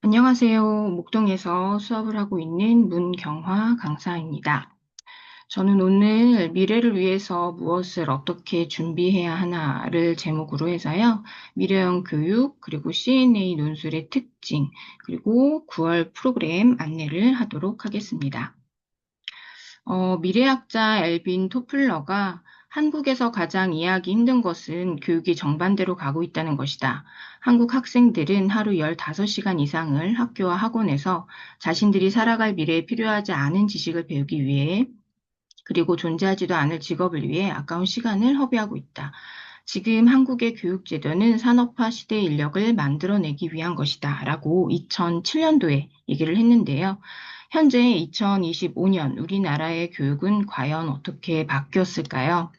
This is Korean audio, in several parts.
안녕하세요. 목동에서 수업을 하고 있는 문경화 강사입니다. 저는 오늘 미래를 위해서 무엇을 어떻게 준비해야 하나를 제목으로 해서요. 미래형 교육, 그리고 C&A 논술의 특징, 그리고 9월 프로그램 안내를 하도록 하겠습니다. 미래학자 엘빈 토플러가 한국에서 가장 이해하기 힘든 것은 교육이 정반대로 가고 있다는 것이다. 한국 학생들은 하루 15시간 이상을 학교와 학원에서 자신들이 살아갈 미래에 필요하지 않은 지식을 배우기 위해 그리고 존재하지도 않을 직업을 위해 아까운 시간을 허비하고 있다. 지금 한국의 교육제도는 산업화 시대의 인력을 만들어내기 위한 것이다. 라고 2007년도에 얘기를 했는데요. 현재 2025년 우리나라의 교육은 과연 어떻게 바뀌었을까요?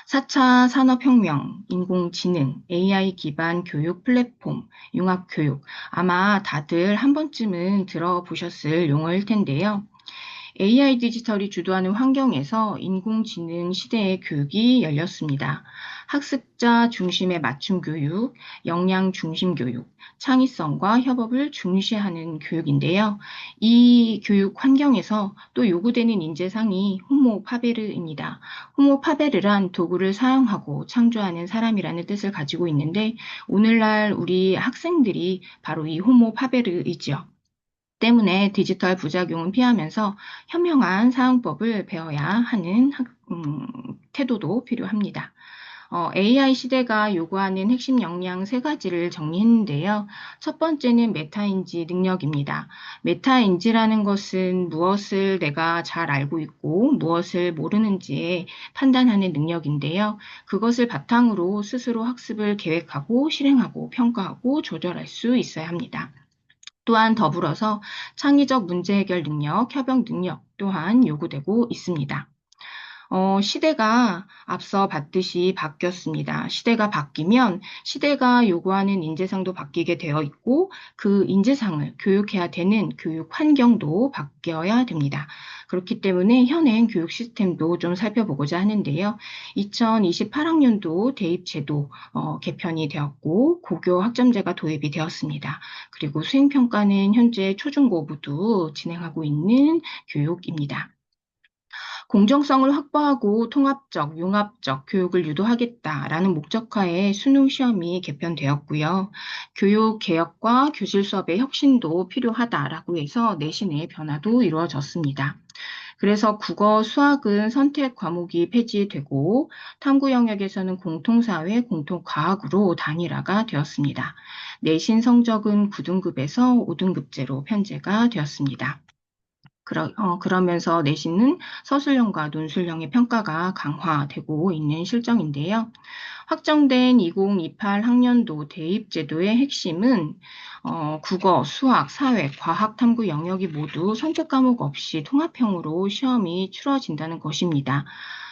4차 산업혁명, 인공지능, AI 기반 교육 플랫폼, 융합교육. 아마 다들 한 번쯤은 들어보셨을 용어일 텐데요. AI 디지털이 주도하는 환경에서 인공지능 시대의 교육이 열렸습니다. 학습자 중심의 맞춤 교육, 역량 중심 교육, 창의성과 협업을 중시하는 교육인데요. 이 교육 환경에서 또 요구되는 인재상이 호모 파베르입니다. 호모 파베르란 도구를 사용하고 창조하는 사람이라는 뜻을 가지고 있는데 오늘날 우리 학생들이 바로 이 호모 파베르이지요. 때문에 디지털 부작용은 피하면서 현명한 사용법을 배워야 하는 태도도 필요합니다. AI 시대가 요구하는 핵심 역량 세 가지를 정리했는데요. 첫 번째는 메타인지 능력입니다. 메타인지라는 것은 무엇을 내가 잘 알고 있고 무엇을 모르는지에 판단하는 능력인데요. 그것을 바탕으로 스스로 학습을 계획하고 실행하고 평가하고 조절할 수 있어야 합니다. 또한 더불어서 창의적 문제 해결 능력, 협역 능력 또한 요구되고 있습니다. 시대가 앞서 봤듯이 바뀌었습니다. 시대가 바뀌면 시대가 요구하는 인재상도 바뀌게 되어 있고 그 인재상을 교육해야 되는 교육 환경도 바뀌어야 됩니다. 그렇기 때문에 현행 교육 시스템도 좀 살펴보고자 하는데요. 2028학년도 대입제도 개편이 되었고 고교 학점제가 도입이 되었습니다. 그리고 수행평가는 현재 초중고 모두 진행하고 있는 교육입니다. 공정성을 확보하고 통합적, 융합적 교육을 유도하겠다라는 목적하에 수능 시험이 개편되었고요. 교육 개혁과 교실 수업의 혁신도 필요하다라고 해서 내신의 변화도 이루어졌습니다. 그래서 국어, 수학은 선택 과목이 폐지되고 탐구 영역에서는 공통사회, 공통과학으로 단일화가 되었습니다. 내신 성적은 9등급에서 5등급제로 편제가 되었습니다. 그러면서 내신은 서술형과 논술형의 평가가 강화되고 있는 실정인데요. 확정된 2028 학년도 대입제도의 핵심은 국어, 수학, 사회, 과학 탐구 영역이 모두 선택 과목 없이 통합형으로 시험이 치러진다는 것입니다.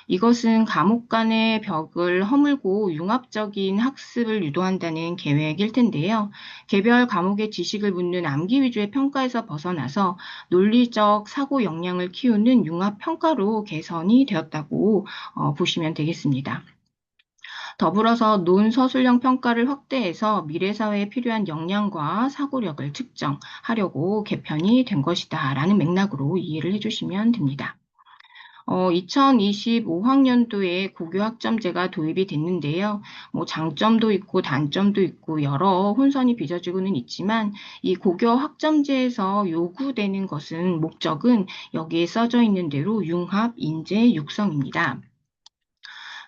이것은 과목 간의 벽을 허물고 융합적인 학습을 유도한다는 계획일 텐데요. 개별 과목의 지식을 묻는 암기 위주의 평가에서 벗어나서 논리적 사고 역량을 키우는 융합 평가로 개선이 되었다고 보시면 되겠습니다. 더불어서 논서술형 평가를 확대해서 미래 사회에 필요한 역량과 사고력을 측정하려고 개편이 된 것이다라는 맥락으로 이해를 해주시면 됩니다. 2025학년도에 고교 학점제가 도입이 됐는데요. 뭐 장점도 있고 단점도 있고 여러 혼선이 빚어지고는 있지만 이 고교 학점제에서 요구되는 것은 목적은 여기에 써져 있는 대로 융합, 인재, 육성입니다.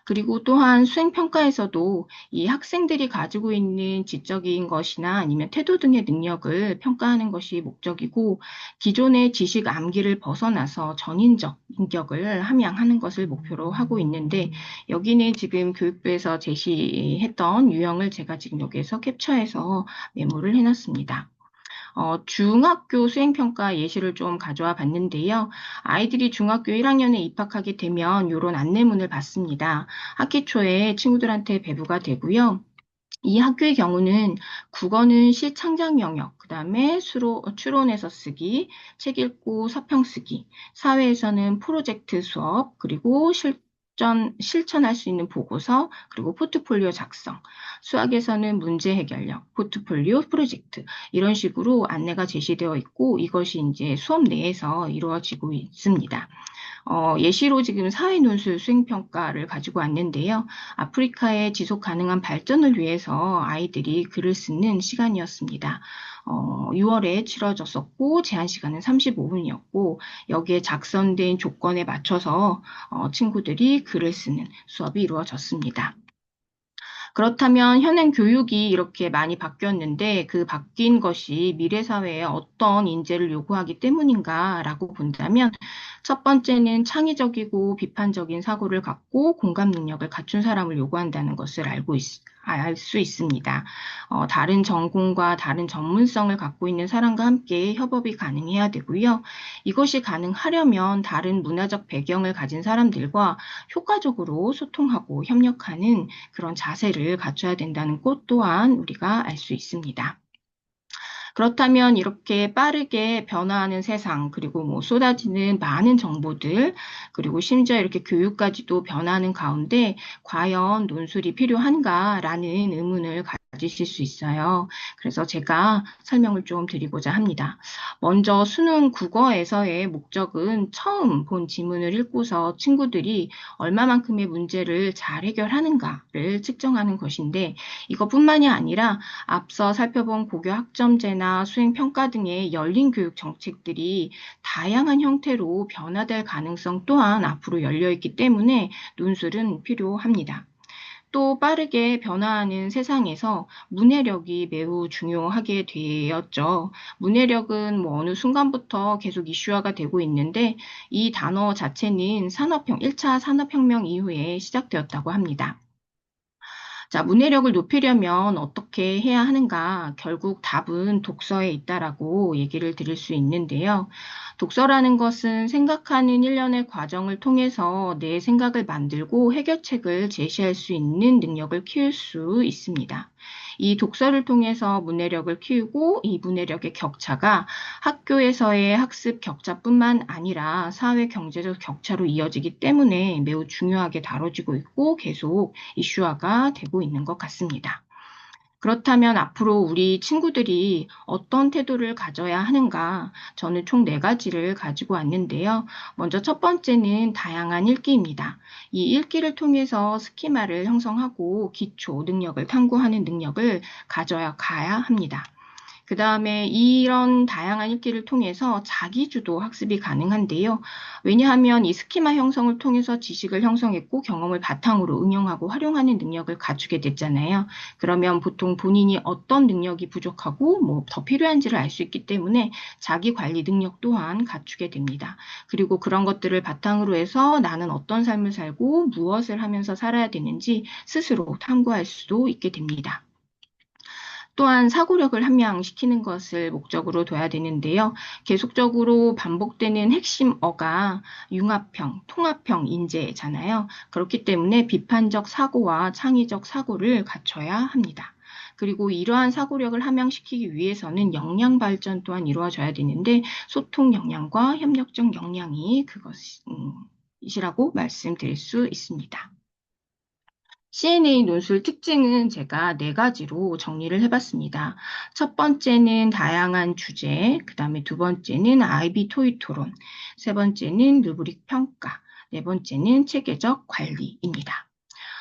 그리고 또한 수행평가에서도 이 학생들이 가지고 있는 지적인 것이나 아니면 태도 등의 능력을 평가하는 것이 목적이고 기존의 지식 암기를 벗어나서 전인적 인격을 함양하는 것을 목표로 하고 있는데 여기는 지금 교육부에서 제시했던 유형을 제가 지금 여기에서 캡처해서 메모를 해놨습니다. 중학교 수행평가 예시를 좀 가져와 봤는데요. 아이들이 중학교 1학년에 입학하게 되면 이런 안내문을 받습니다. 학기 초에 친구들한테 배부가 되고요. 이 학교의 경우는 국어는 시 창작 영역, 그 다음에 추론해서 쓰기, 책 읽고 서평 쓰기, 사회에서는 프로젝트 수업, 그리고 실천할 수 있는 보고서, 그리고 포트폴리오 작성, 수학에서는 문제 해결력, 포트폴리오 프로젝트, 이런 식으로 안내가 제시되어 있고 이것이 이제 수업 내에서 이루어지고 있습니다. 예시로 지금 사회논술 수행평가를 가지고 왔는데요. 아프리카의 지속 가능한 발전을 위해서 아이들이 글을 쓰는 시간이었습니다. 6월에 치러졌었고 제한 시간은 35분이었고 여기에 작성된 조건에 맞춰서 친구들이 글을 쓰는 수업이 이루어졌습니다. 그렇다면 현행 교육이 이렇게 많이 바뀌었는데 그 바뀐 것이 미래 사회에 어떤 인재를 요구하기 때문인가라고 본다면 첫 번째는 창의적이고 비판적인 사고를 갖고 공감 능력을 갖춘 사람을 요구한다는 것을 알 수 있습니다. 다른 전공과 다른 전문성을 갖고 있는 사람과 함께 협업이 가능해야 되고요. 이것이 가능하려면 다른 문화적 배경을 가진 사람들과 효과적으로 소통하고 협력하는 그런 자세를 갖춰야 된다는 것 또한 우리가 알 수 있습니다. 그렇다면 이렇게 빠르게 변화하는 세상, 그리고 뭐 쏟아지는 많은 정보들, 그리고 심지어 이렇게 교육까지도 변하는 가운데 과연 논술이 필요한가라는 의문을 가지실 수 있어요. 그래서 제가 설명을 좀 드리고자 합니다. 먼저 수능 국어에서의 목적은 처음 본 지문을 읽고서 친구들이 얼마만큼의 문제를 잘 해결하는가를 측정하는 것인데 이것뿐만이 아니라 앞서 살펴본 고교 학점제나 수행평가 등의 열린 교육 정책들이 다양한 형태로 변화될 가능성 또한 앞으로 열려 있기 때문에 논술은 필요합니다. 또 빠르게 변화하는 세상에서 문해력이 매우 중요하게 되었죠. 문해력은 뭐 어느 순간부터 계속 이슈화가 되고 있는데 이 단어 자체는 1차 산업혁명 이후에 시작되었다고 합니다. 자, 문해력을 높이려면 어떻게 해야 하는가? 결국 답은 독서에 있다라고 얘기를 드릴 수 있는데요. 독서라는 것은 생각하는 일련의 과정을 통해서 내 생각을 만들고 해결책을 제시할 수 있는 능력을 키울 수 있습니다. 이 독서를 통해서 문해력을 키우고 이 문해력의 격차가 학교에서의 학습 격차뿐만 아니라 사회 경제적 격차로 이어지기 때문에 매우 중요하게 다뤄지고 있고 계속 이슈화가 되고 있는 것 같습니다. 그렇다면 앞으로 우리 친구들이 어떤 태도를 가져야 하는가? 저는 총 4가지를 가지고 왔는데요. 먼저 첫 번째는 다양한 읽기입니다. 이 읽기를 통해서 스키마를 형성하고 기초 능력을 탐구하는 능력을 가야 합니다. 그 다음에 이런 다양한 읽기를 통해서 자기주도 학습이 가능한데요. 왜냐하면 이 스키마 형성을 통해서 지식을 형성했고 경험을 바탕으로 응용하고 활용하는 능력을 갖추게 됐잖아요. 그러면 보통 본인이 어떤 능력이 부족하고 뭐 더 필요한지를 알 수 있기 때문에 자기 관리 능력 또한 갖추게 됩니다. 그리고 그런 것들을 바탕으로 해서 나는 어떤 삶을 살고 무엇을 하면서 살아야 되는지 스스로 탐구할 수도 있게 됩니다. 또한 사고력을 함양시키는 것을 목적으로 둬야 되는데요. 계속적으로 반복되는 핵심어가 융합형, 통합형 인재잖아요. 그렇기 때문에 비판적 사고와 창의적 사고를 갖춰야 합니다. 그리고 이러한 사고력을 함양시키기 위해서는 역량 발전 또한 이루어져야 되는데 소통 역량과 협력적 역량이 그것이라고 말씀드릴 수 있습니다. CNA 논술 특징은 제가 4가지로 정리를 해봤습니다. 첫 번째는 다양한 주제, 그 다음에 두 번째는 IB 토익 토론, 세 번째는 루브릭 평가, 네 번째는 체계적 관리입니다.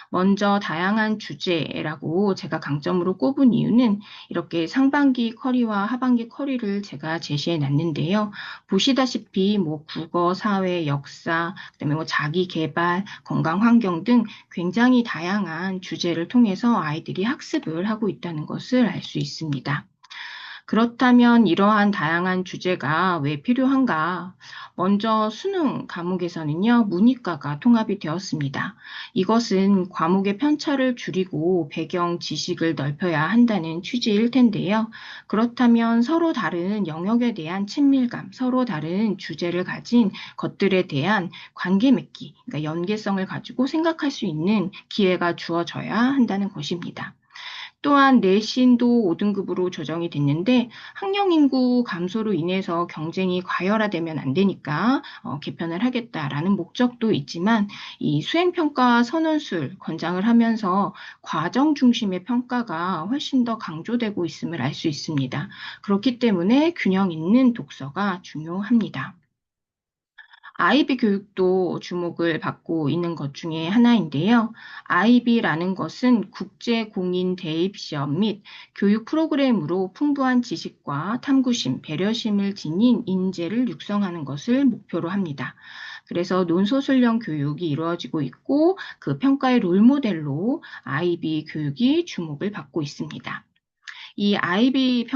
먼저 다양한 주제라고 제가 강점으로 꼽은 이유는 이렇게 상반기 커리와 하반기 커리를 제가 제시해 놨는데요. 보시다시피 뭐 국어, 사회, 역사, 그다음에 뭐 자기 개발, 건강 환경 등 굉장히 다양한 주제를 통해서 아이들이 학습을 하고 있다는 것을 알 수 있습니다. 그렇다면 이러한 다양한 주제가 왜 필요한가? 먼저 수능 과목에서는요, 문이과가 통합이 되었습니다. 이것은 과목의 편차를 줄이고 배경 지식을 넓혀야 한다는 취지일 텐데요. 그렇다면 서로 다른 영역에 대한 친밀감, 서로 다른 주제를 가진 것들에 대한 관계 맺기, 그러니까 연계성을 가지고 생각할 수 있는 기회가 주어져야 한다는 것입니다. 또한 내신도 5등급으로 조정이 됐는데 학령 인구 감소로 인해서 경쟁이 과열화되면 안 되니까 개편을 하겠다라는 목적도 있지만 이 수행평가 선언술 권장을 하면서 과정 중심의 평가가 훨씬 더 강조되고 있음을 알 수 있습니다. 그렇기 때문에 균형 있는 독서가 중요합니다. IB 교육도 주목을 받고 있는 것 중에 하나인데요. IB라는 것은 국제 공인 대입 시험 및 교육 프로그램으로 풍부한 지식과 탐구심, 배려심을 지닌 인재를 육성하는 것을 목표로 합니다. 그래서 논소설형 교육이 이루어지고 있고 그 평가의 롤모델로 IB 교육이 주목을 받고 있습니다. 이 IB를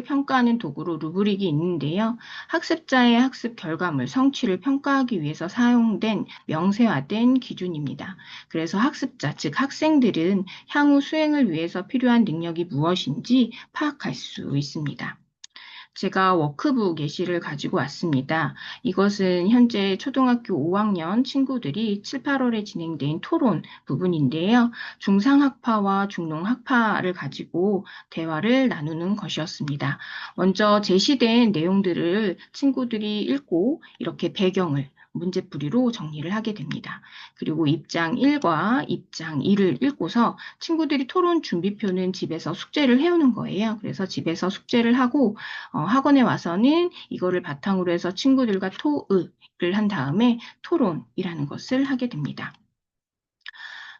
평가하는 도구로 루브릭이 있는데요. 학습자의 학습 결과물, 성취를 평가하기 위해서 사용된 명세화된 기준입니다. 그래서 학습자, 즉 학생들은 향후 수행을 위해서 필요한 능력이 무엇인지 파악할 수 있습니다. 제가 워크북 예시를 가지고 왔습니다. 이것은 현재 초등학교 5학년 친구들이 7, 8월에 진행된 토론 부분인데요. 중상학파와 중농학파를 가지고 대화를 나누는 것이었습니다. 먼저 제시된 내용들을 친구들이 읽고 이렇게 배경을 문제풀이로 정리를 하게 됩니다. 그리고 입장 1과 입장 2를 읽고서 친구들이 토론 준비표는 집에서 숙제를 해오는 거예요. 그래서 집에서 숙제를 하고 학원에 와서는 이거를 바탕으로 해서 친구들과 토의를 한 다음에 토론이라는 것을 하게 됩니다.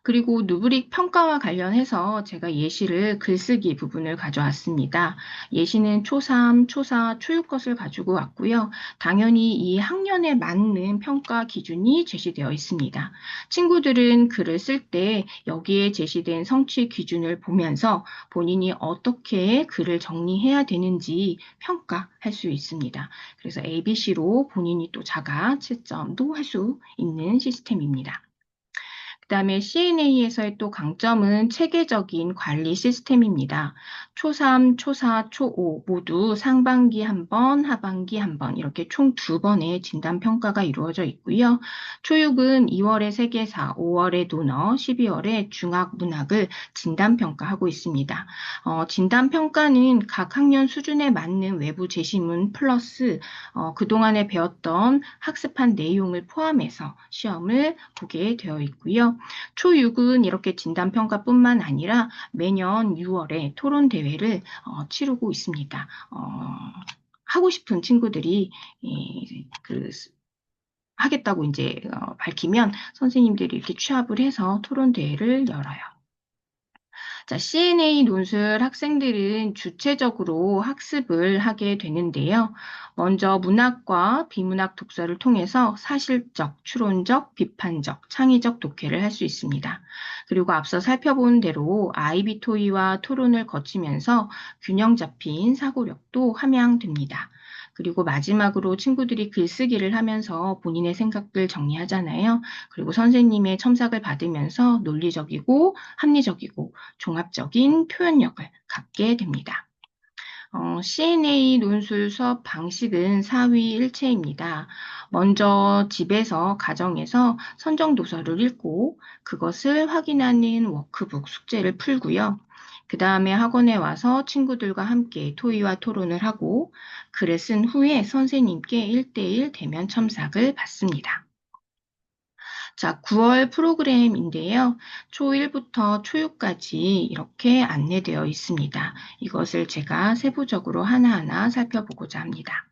그리고 누브릭 평가와 관련해서 제가 예시를 글쓰기 부분을 가져왔습니다. 예시는 초3, 초4, 초6 것을 가지고 왔고요. 당연히 이 학년에 맞는 평가 기준이 제시되어 있습니다. 친구들은 글을 쓸 때 여기에 제시된 성취 기준을 보면서 본인이 어떻게 글을 정리해야 되는지 평가할 수 있습니다. 그래서 ABC로 본인이 또 자가 채점도 할 수 있는 시스템입니다. 그다음에 CNA에서의 또 강점은 체계적인 관리 시스템입니다. 초3, 초4, 초5 모두 상반기 한 번, 하반기 한 번 이렇게 총 2번의 진단 평가가 이루어져 있고요. 초6은 2월에 세계사, 5월에 논어, 12월에 중학 문학을 진단 평가하고 있습니다. 진단 평가는 각 학년 수준에 맞는 외부 제시문 플러스 그동안에 배웠던 학습한 내용을 포함해서 시험을 보게 되어 있고요. 초6은 이렇게 진단평가뿐만 아니라 매년 6월에 토론대회를 치르고 있습니다. 하고 싶은 친구들이 하겠다고 이제 밝히면 선생님들이 이렇게 취합을 해서 토론대회를 열어요. 자, CNA 논술 학생들은 주체적으로 학습을 하게 되는데요. 먼저 문학과 비문학 독서를 통해서 사실적, 추론적, 비판적, 창의적 독해를 할 수 있습니다. 그리고 앞서 살펴본 대로 IB 토의와 토론을 거치면서 균형 잡힌 사고력도 함양됩니다. 그리고 마지막으로 친구들이 글쓰기를 하면서 본인의 생각을 정리하잖아요. 그리고 선생님의 첨삭을 받으면서 논리적이고 합리적이고 종합적인 표현력을 갖게 됩니다. CNA 논술 수업 방식은 사위일체입니다. 먼저 집에서 가정에서 선정 도서를 읽고 그것을 확인하는 워크북 숙제를 풀고요. 그 다음에 학원에 와서 친구들과 함께 토의와 토론을 하고 글을 쓴 후에 선생님께 1대1 대면 첨삭을 받습니다. 자, 9월 프로그램인데요. 초1부터 초6까지 이렇게 안내되어 있습니다. 이것을 제가 세부적으로 하나하나 살펴보고자 합니다.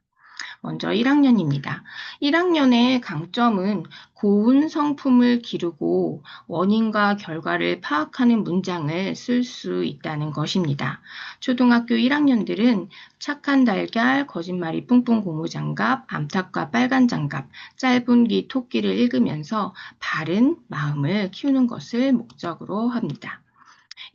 먼저 1학년입니다. 1학년의 강점은 고운 성품을 기르고 원인과 결과를 파악하는 문장을 쓸 수 있다는 것입니다. 초등학교 1학년들은 착한 달걀, 거짓말이 뿡뿡 고무장갑, 암탉과 빨간 장갑, 짧은 귀 토끼를 읽으면서 바른 마음을 키우는 것을 목적으로 합니다.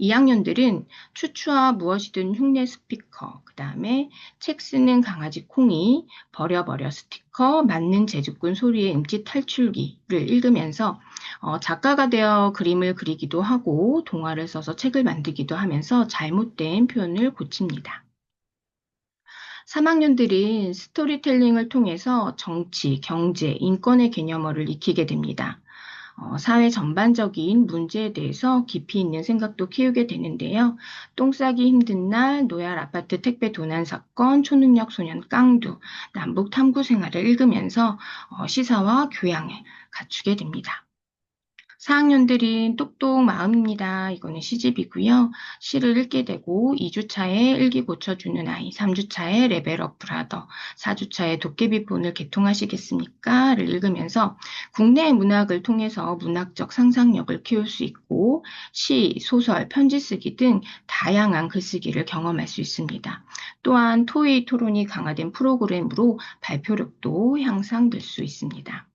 2학년들은 추추와 무엇이든 흉내 스피커, 그 다음에 책 쓰는 강아지 콩이, 버려버려 스티커, 맞는 제주꾼 소리의 음치 탈출기를 읽으면서 작가가 되어 그림을 그리기도 하고 동화를 써서 책을 만들기도 하면서 잘못된 표현을 고칩니다. 3학년들은 스토리텔링을 통해서 정치, 경제, 인권의 개념어를 익히게 됩니다. 사회 전반적인 문제에 대해서 깊이 있는 생각도 키우게 되는데요. 똥 싸기 힘든 날, 노얄 아파트 택배 도난 사건, 초능력 소년 깡두, 남북 탐구 생활을 읽으면서 시사와 교양을 갖추게 됩니다. 4학년들은 똑똑 마음입니다. 이거는 시집이고요. 시를 읽게 되고 2주차에 일기 고쳐주는 아이, 3주차에 레벨업 브라더, 4주차에 도깨비폰을 개통하시겠습니까? 를 읽으면서 국내 문학을 통해서 문학적 상상력을 키울 수 있고 시, 소설, 편지 쓰기 등 다양한 글쓰기를 경험할 수 있습니다. 또한 토의 토론이 강화된 프로그램으로 발표력도 향상될 수 있습니다.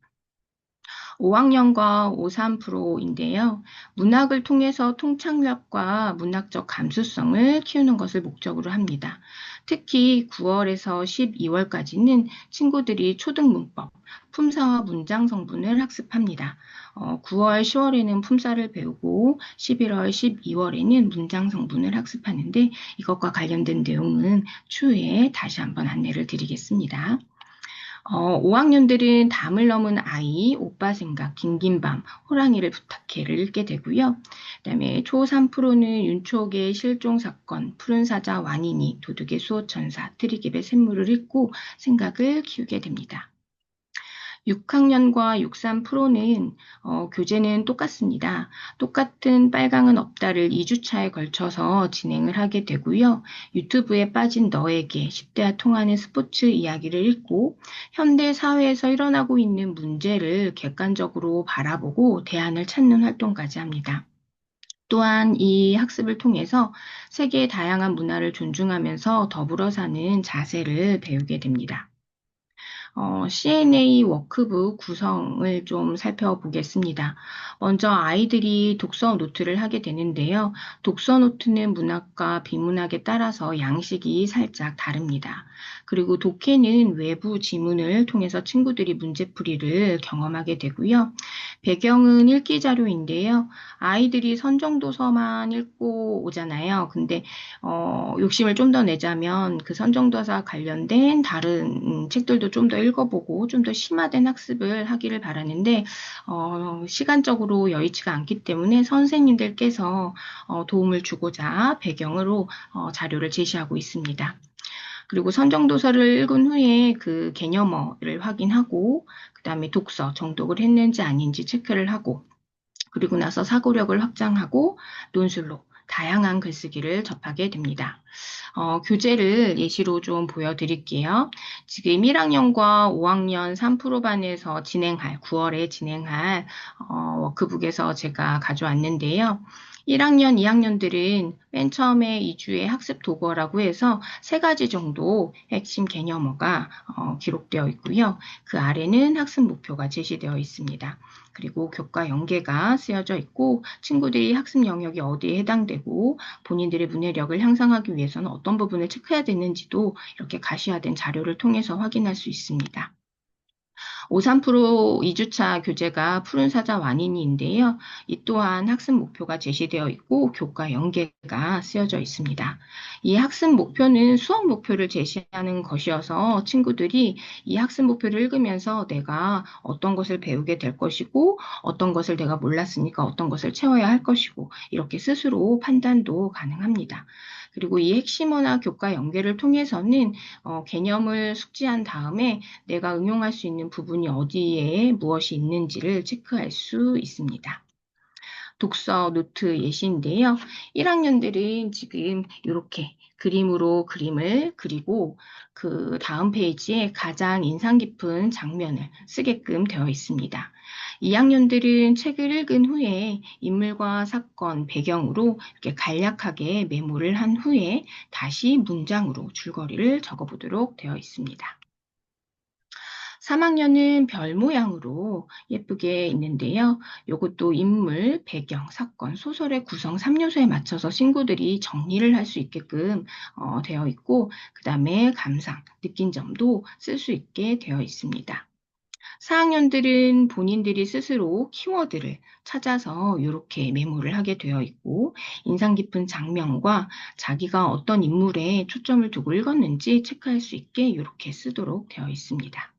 5학년과 53%인데요. 문학을 통해서 통찰력과 문학적 감수성을 키우는 것을 목적으로 합니다. 특히 9월에서 12월까지는 친구들이 초등 문법, 품사와 문장 성분을 학습합니다. 9월, 10월에는 품사를 배우고 11월, 12월에는 문장 성분을 학습하는데 이것과 관련된 내용은 추후에 다시 한번 안내를 드리겠습니다. 5학년들은 담을 넘은 아이, 오빠 생각, 긴긴 밤, 호랑이를 부탁해를 읽게 되고요. 그다음에 초3%는 윤촉의 실종 사건, 푸른 사자 완인이, 도둑의 수호천사, 트리깁의 샘물을 읽고 생각을 키우게 됩니다. 6학년과 63%는 교재는 똑같습니다. 똑같은 빨강은 없다를 2주차에 걸쳐서 진행을 하게 되고요. 유튜브에 빠진 너에게 10대와 통하는 스포츠 이야기를 읽고 현대 사회에서 일어나고 있는 문제를 객관적으로 바라보고 대안을 찾는 활동까지 합니다. 또한 이 학습을 통해서 세계의 다양한 문화를 존중하면서 더불어 사는 자세를 배우게 됩니다. CNA 워크북 구성을 좀 살펴보겠습니다. 먼저 아이들이 독서 노트를 하게 되는데요. 독서 노트는 문학과 비문학에 따라서 양식이 살짝 다릅니다. 그리고 독해는 외부 지문을 통해서 친구들이 문제풀이를 경험하게 되고요. 배경은 읽기 자료인데요. 아이들이 선정도서만 읽고 오잖아요. 근데 욕심을 좀 더 내자면 그 선정도서 관련된 다른 책들도 좀 더 읽어보고 좀 더 심화된 학습을 하기를 바라는데 시간적으로 여의치가 않기 때문에 선생님들께서 도움을 주고자 배경으로 자료를 제시하고 있습니다. 그리고 선정도서를 읽은 후에 그 개념어를 확인하고 그다음에 독서, 정독을 했는지 아닌지 체크를 하고 그리고 나서 사고력을 확장하고 논술로 다양한 글쓰기를 접하게 됩니다. 교재를 예시로 좀 보여드릴게요. 지금 1학년과 5학년 3%반에서 9월에 진행할 워크북에서 제가 가져왔는데요. 1학년, 2학년들은 맨 처음에 2주의 학습 도구라고 해서 3가지 정도 핵심 개념어가 기록되어 있고요. 그 아래는 학습 목표가 제시되어 있습니다. 그리고 교과 연계가 쓰여져 있고 친구들이 학습 영역이 어디에 해당되고 본인들의 문해력을 향상하기 위해서는 어떤 부분을 체크해야 되는지도 이렇게 가시화된 자료를 통해서 확인할 수 있습니다. 53% 2주차 교재가 푸른 사자 완인이인데요. 이 또한 학습 목표가 제시되어 있고 교과 연계가 쓰여져 있습니다. 이 학습 목표는 수업 목표를 제시하는 것이어서 친구들이 이 학습 목표를 읽으면서 내가 어떤 것을 배우게 될 것이고 어떤 것을 내가 몰랐으니까 어떤 것을 채워야 할 것이고 이렇게 스스로 판단도 가능합니다. 그리고 이 핵심어나 교과 연계를 통해서는 개념을 숙지한 다음에 내가 응용할 수 있는 부분이 어디에 무엇이 있는지를 체크할 수 있습니다. 독서 노트 예시인데요. 1학년들은 지금 이렇게 그림으로 그림을 그리고 그 다음 페이지에 가장 인상 깊은 장면을 쓰게끔 되어 있습니다. 2학년들은 책을 읽은 후에 인물과 사건, 배경으로 이렇게 간략하게 메모를 한 후에 다시 문장으로 줄거리를 적어보도록 되어 있습니다. 3학년은 별 모양으로 예쁘게 있는데요. 이것도 인물, 배경, 사건, 소설의 구성 3요소에 맞춰서 친구들이 정리를 할 수 있게끔 되어 있고 그 다음에 감상, 느낀 점도 쓸 수 있게 되어 있습니다. 4학년들은 본인들이 스스로 키워드를 찾아서 이렇게 메모를 하게 되어 있고 인상 깊은 장면과 자기가 어떤 인물에 초점을 두고 읽었는지 체크할 수 있게 이렇게 쓰도록 되어 있습니다.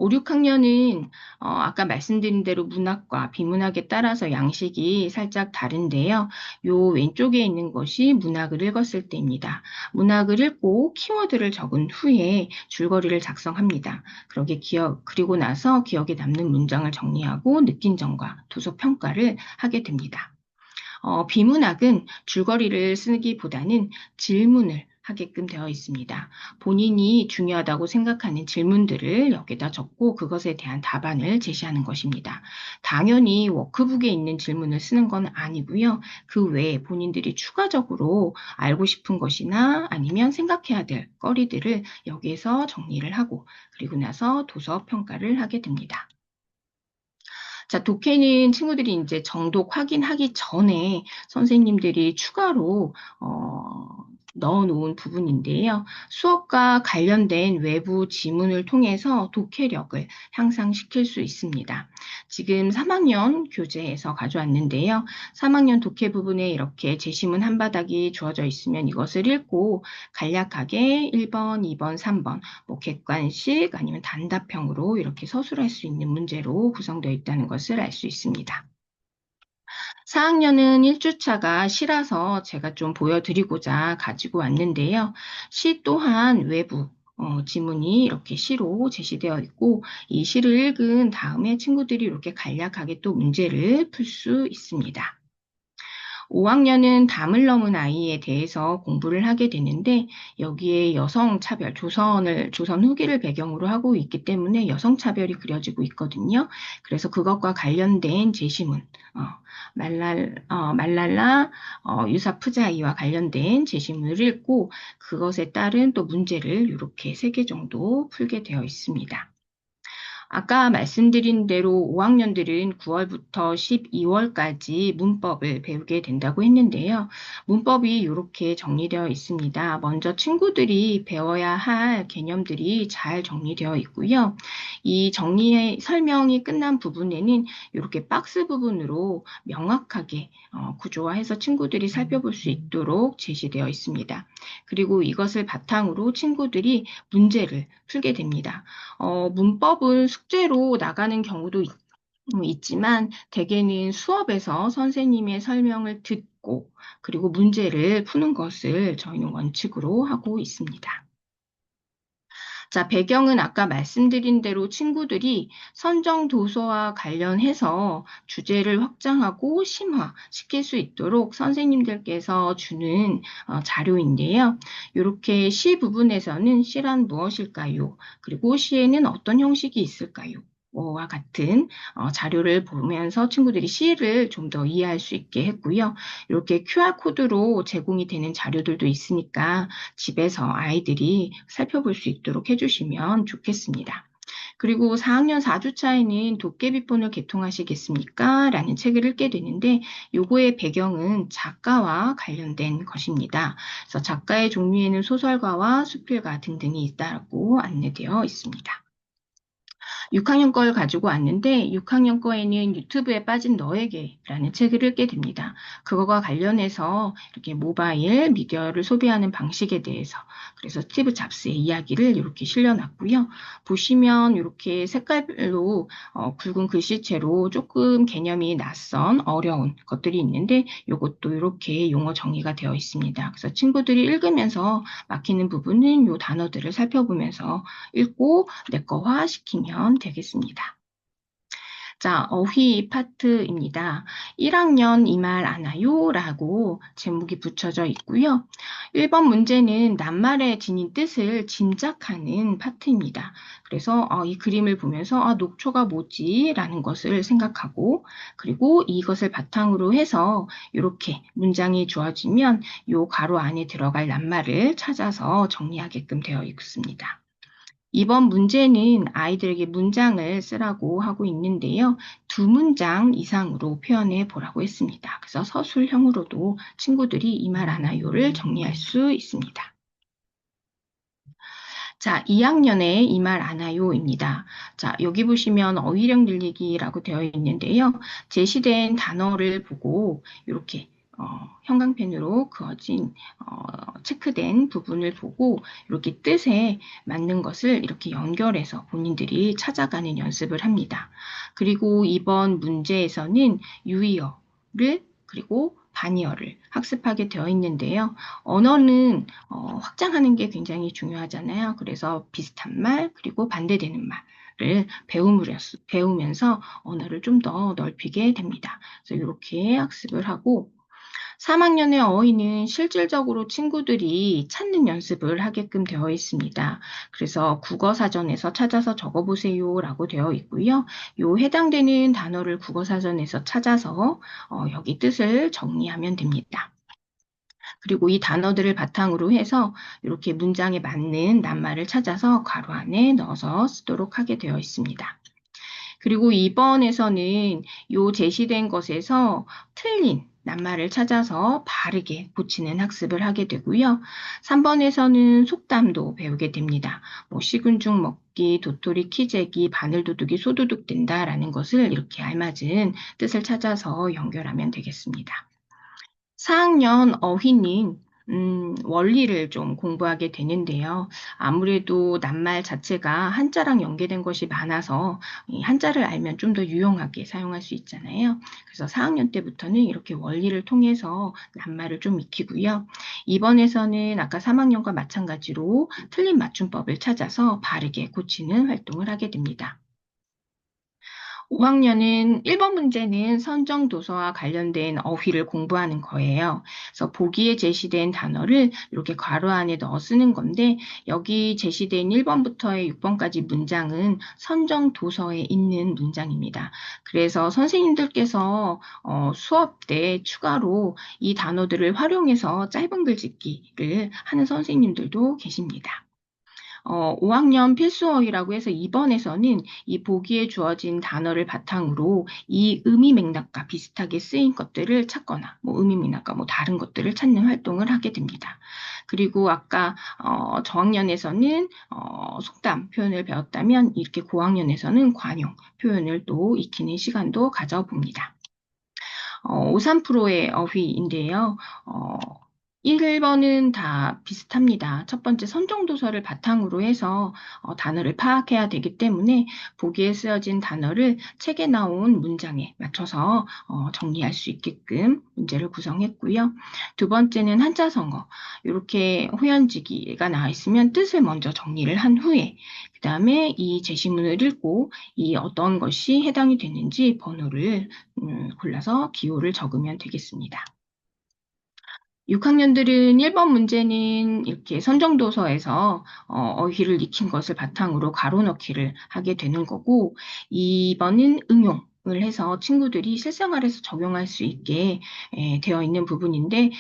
5, 6학년은 아까 말씀드린 대로 문학과 비문학에 따라서 양식이 살짝 다른데요. 요 왼쪽에 있는 것이 문학을 읽었을 때입니다. 문학을 읽고 키워드를 적은 후에 줄거리를 작성합니다. 그리고 나서 기억에 남는 문장을 정리하고 느낀 점과 도서 평가를 하게 됩니다. 비문학은 줄거리를 쓰기보다는 질문을 하게끔 되어 있습니다. 본인이 중요하다고 생각하는 질문들을 여기다 적고 그것에 대한 답안을 제시하는 것입니다. 당연히 워크북에 있는 질문을 쓰는 건 아니고요. 그 외에 본인들이 추가적으로 알고 싶은 것이나 아니면 생각해야 될 거리들을 여기에서 정리를 하고 그리고 나서 도서 평가를 하게 됩니다. 자, 독해는 친구들이 이제 정독 확인하기 전에 선생님들이 추가로 넣어놓은 부분인데요. 수업과 관련된 외부 지문을 통해서 독해력을 향상시킬 수 있습니다. 지금 3학년 교재에서 가져왔는데요. 3학년 독해 부분에 이렇게 제시문 한 바닥이 주어져 있으면 이것을 읽고 간략하게 1번, 2번, 3번 뭐 객관식 아니면 단답형으로 이렇게 서술할 수 있는 문제로 구성되어 있다는 것을 알 수 있습니다. 4학년은 1주차가 시라서 제가 좀 보여드리고자 가지고 왔는데요. 시 또한 외부 지문이 이렇게 시로 제시되어 있고 이 시를 읽은 다음에 친구들이 이렇게 간략하게 또 문제를 풀 수 있습니다. 5학년은 담을 넘은 아이에 대해서 공부를 하게 되는데 여기에 여성차별, 조선 후기를 배경으로 하고 있기 때문에 여성차별이 그려지고 있거든요. 그래서 그것과 관련된 제시문, 말랄라 유사프자이와 관련된 제시문을 읽고 그것에 따른 또 문제를 이렇게 3개 정도 풀게 되어 있습니다. 아까 말씀드린 대로 5학년들은 9월부터 12월까지 문법을 배우게 된다고 했는데요. 문법이 이렇게 정리되어 있습니다. 먼저 친구들이 배워야 할 개념들이 잘 정리되어 있고요. 이 설명이 끝난 부분에는 이렇게 박스 부분으로 명확하게 구조화해서 친구들이 살펴볼 수 있도록 제시되어 있습니다. 그리고 이것을 바탕으로 친구들이 문제를 풀게 됩니다. 문법은 숙제로 나가는 경우도 있지만 대개는 수업에서 선생님의 설명을 듣고 그리고 문제를 푸는 것을 저희는 원칙으로 하고 있습니다. 자, 배경은 아까 말씀드린 대로 친구들이 선정 도서와 관련해서 주제를 확장하고 심화시킬 수 있도록 선생님들께서 주는 자료인데요. 이렇게 시 부분에서는 시란 무엇일까요? 그리고 시에는 어떤 형식이 있을까요? 와 같은 자료를 보면서 친구들이 시를 좀 더 이해할 수 있게 했고요. 이렇게 QR코드로 제공이 되는 자료들도 있으니까 집에서 아이들이 살펴볼 수 있도록 해주시면 좋겠습니다. 그리고 4학년 4주차에는 도깨비본을 개통하시겠습니까? 라는 책을 읽게 되는데 요거의 배경은 작가와 관련된 것입니다. 그래서 작가의 종류에는 소설가와 수필가 등등이 있다고 안내되어 있습니다. 6학년 걸 가지고 왔는데 6학년 거에는 유튜브에 빠진 너에게라는 책을 읽게 됩니다. 그거와 관련해서 이렇게 모바일 미디어를 소비하는 방식에 대해서 그래서 스티브 잡스의 이야기를 이렇게 실려놨고요. 보시면 이렇게 색깔로 굵은 글씨체로 조금 개념이 낯선 어려운 것들이 있는데 이것도 이렇게 용어 정의가 되어 있습니다. 그래서 친구들이 읽으면서 막히는 부분은 이 단어들을 살펴보면서 읽고 내거화 시키면 되겠습니다. 자, 어휘 파트입니다. 1학년 이 말 아나요? 라고 제목이 붙여져 있고요. 1번 문제는 낱말의 지닌 뜻을 짐작하는 파트입니다. 그래서 이 그림을 보면서 녹초가 뭐지? 라는 것을 생각하고 그리고 이것을 바탕으로 해서 이렇게 문장이 주어지면 이 가로 안에 들어갈 낱말을 찾아서 정리하게끔 되어 있습니다. 이번 문제는 아이들에게 문장을 쓰라고 하고 있는데요. 2문장 이상으로 표현해 보라고 했습니다. 그래서 서술형으로도 친구들이 이 말 아나요를 정리할 수 있습니다. 자, 2학년의 이 말 아나요입니다. 자, 여기 보시면 어휘력 늘리기라고 되어 있는데요. 제시된 단어를 보고 이렇게 형광펜으로 그어진 체크된 부분을 보고 이렇게 뜻에 맞는 것을 이렇게 연결해서 본인들이 찾아가는 연습을 합니다. 그리고 이번 문제에서는 유의어를 그리고 반의어를 학습하게 되어 있는데요. 언어는 확장하는 게 굉장히 중요하잖아요. 그래서 비슷한 말 그리고 반대되는 말을 배우면서 언어를 좀 더 넓히게 됩니다. 그래서 이렇게 학습을 하고 3학년의 어휘는 실질적으로 친구들이 찾는 연습을 하게끔 되어 있습니다. 그래서 국어사전에서 찾아서 적어보세요라고 되어 있고요. 요 해당되는 단어를 국어사전에서 찾아서 여기 뜻을 정리하면 됩니다. 그리고 이 단어들을 바탕으로 해서 이렇게 문장에 맞는 낱말을 찾아서 괄호 안에 넣어서 쓰도록 하게 되어 있습니다. 그리고 2번에서는 요 제시된 것에서 틀린 낱말을 찾아서 바르게 고치는 학습을 하게 되고요. 3번에서는 속담도 배우게 됩니다. 식은 죽 먹기, 도토리 키재기, 바늘도둑이 소도둑 된다라는 것을 이렇게 알맞은 뜻을 찾아서 연결하면 되겠습니다. 4학년 어휘는 원리를 좀 공부하게 되는데요. 아무래도 낱말 자체가 한자랑 연계된 것이 많아서 이 한자를 알면 좀 더 유용하게 사용할 수 있잖아요. 그래서 4학년 때부터는 이렇게 원리를 통해서 낱말을 좀 익히고요. 이번에서는 아까 3학년과 마찬가지로 틀린 맞춤법을 찾아서 바르게 고치는 활동을 하게 됩니다. 5학년은 1번 문제는 선정도서와 관련된 어휘를 공부하는 거예요. 그래서 보기에 제시된 단어를 이렇게 괄호 안에 넣어 쓰는 건데 여기 제시된 1번부터의 6번까지 문장은 선정도서에 있는 문장입니다. 그래서 선생님들께서 수업 때 추가로 이 단어들을 활용해서 짧은 글 짓기를 하는 선생님들도 계십니다. 5학년 필수어휘라고 해서 2번에서는 이 보기에 주어진 단어를 바탕으로 이 의미 맥락과 비슷하게 쓰인 것들을 찾거나 의미 맥락과 다른 것들을 찾는 활동을 하게 됩니다. 그리고 아까 저학년에서는 속담 표현을 배웠다면 이렇게 고학년에서는 관용 표현을 또 익히는 시간도 가져봅니다. 53%의 어휘인데요. 1번은 다 비슷합니다. 첫 번째 선정도서를 바탕으로 해서 단어를 파악해야 되기 때문에 보기에 쓰여진 단어를 책에 나온 문장에 맞춰서 정리할 수 있게끔 문제를 구성했고요. 두 번째는 한자성어. 이렇게 호연지기가 나와 있으면 뜻을 먼저 정리를 한 후에 그 다음에 이 제시문을 읽고 이 어떤 것이 해당이 되는지 번호를 골라서 기호를 적으면 되겠습니다. 6학년들은 1번 문제는 이렇게 선정도서에서 어휘를 익힌 것을 바탕으로 가로 넣기를 하게 되는 거고 2번은 응용을 해서 친구들이 실생활에서 적용할 수 있게 되어 있는 부분인데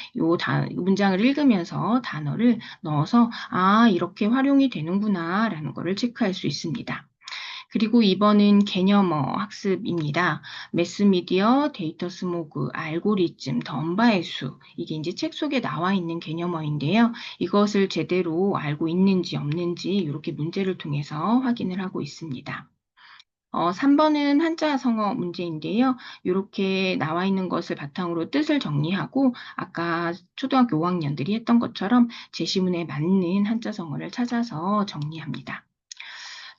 문장을 읽으면서 단어를 넣어서 이렇게 활용이 되는구나 라는 거를 체크할 수 있습니다. 그리고 이번은 개념어 학습입니다. 매스미디어, 데이터 스모그, 알고리즘, 덤바의 수 이게 이제 책 속에 나와 있는 개념어인데요. 이것을 제대로 알고 있는지 없는지 이렇게 문제를 통해서 확인을 하고 있습니다. 3번은 한자 성어 문제인데요. 이렇게 나와 있는 것을 바탕으로 뜻을 정리하고 아까 초등학교 5학년들이 했던 것처럼 제시문에 맞는 한자 성어를 찾아서 정리합니다.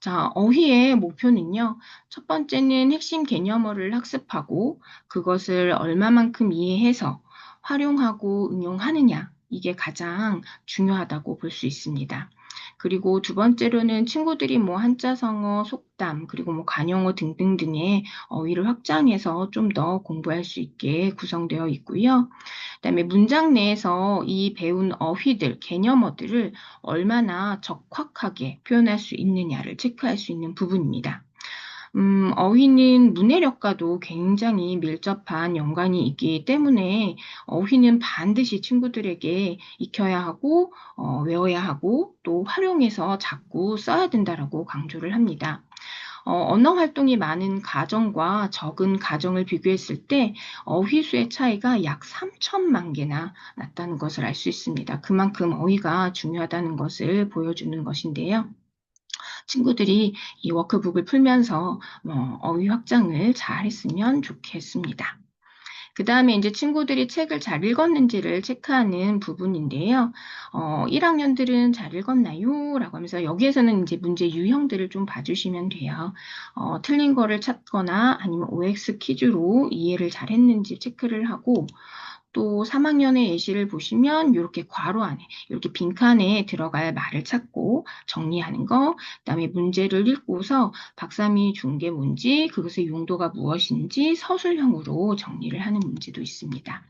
자, 어휘의 목표는요. 첫 번째는 핵심 개념어를 학습하고 그것을 얼마만큼 이해해서 활용하고 응용하느냐. 이게 가장 중요하다고 볼 수 있습니다. 그리고 두 번째로는 친구들이 한자성어, 속담, 그리고 관용어 등등등의 어휘를 확장해서 좀 더 공부할 수 있게 구성되어 있고요. 그다음에 문장 내에서 이 배운 어휘들, 개념어들을 얼마나 적확하게 표현할 수 있느냐를 체크할 수 있는 부분입니다. 어휘는 문해력과도 굉장히 밀접한 연관이 있기 때문에 어휘는 반드시 친구들에게 익혀야 하고 외워야 하고 또 활용해서 자꾸 써야 된다라고 강조를 합니다. 언어 활동이 많은 가정과 적은 가정을 비교했을 때 어휘수의 차이가 약 3천만 개나 났다는 것을 알 수 있습니다. 그만큼 어휘가 중요하다는 것을 보여주는 것인데요. 친구들이 이 워크북을 풀면서 어휘 확장을 잘 했으면 좋겠습니다. 그 다음에 이제 친구들이 책을 잘 읽었는지를 체크하는 부분인데요. 1학년들은 잘 읽었나요? 라고 하면서 여기에서는 이제 문제 유형들을 좀 봐주시면 돼요. 틀린 거를 찾거나 아니면 OX 퀴즈로 이해를 잘 했는지 체크를 하고 또 3학년의 예시를 보시면 이렇게 괄호 안에 이렇게 빈칸에 들어갈 말을 찾고 정리하는 거, 그다음에 문제를 읽고서 박사님이 준 게 뭔지, 그것의 용도가 무엇인지 서술형으로 정리를 하는 문제도 있습니다.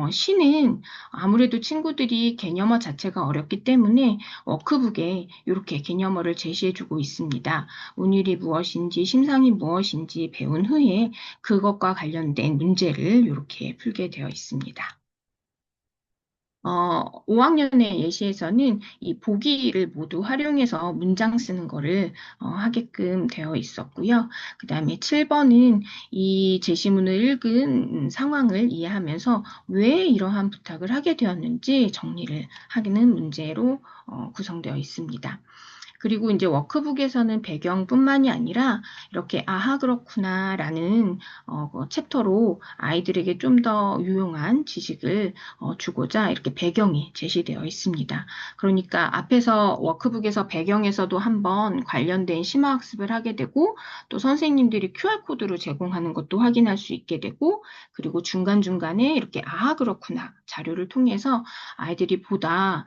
시는 아무래도 친구들이 개념어 자체가 어렵기 때문에 워크북에 이렇게 개념어를 제시해주고 있습니다. 운율이 무엇인지, 심상이 무엇인지 배운 후에 그것과 관련된 문제를 이렇게 풀게 되어 있습니다. 5학년의 예시에서는 이 보기를 모두 활용해서 문장 쓰는 거를 하게끔 되어 있었고요. 그 다음에 7번은 이 제시문을 읽은 상황을 이해하면서 왜 이러한 부탁을 하게 되었는지 정리를 하는 문제로 구성되어 있습니다. 그리고 이제 워크북에서는 배경뿐만이 아니라 이렇게 아하 그렇구나라는 그 챕터로 아이들에게 좀 더 유용한 지식을 주고자 이렇게 배경이 제시되어 있습니다. 그러니까 앞에서 워크북에서 배경에서도 한번 관련된 심화학습을 하게 되고 또 선생님들이 QR코드로 제공하는 것도 확인할 수 있게 되고 그리고 중간중간에 이렇게 아하 그렇구나 자료를 통해서 아이들이 보다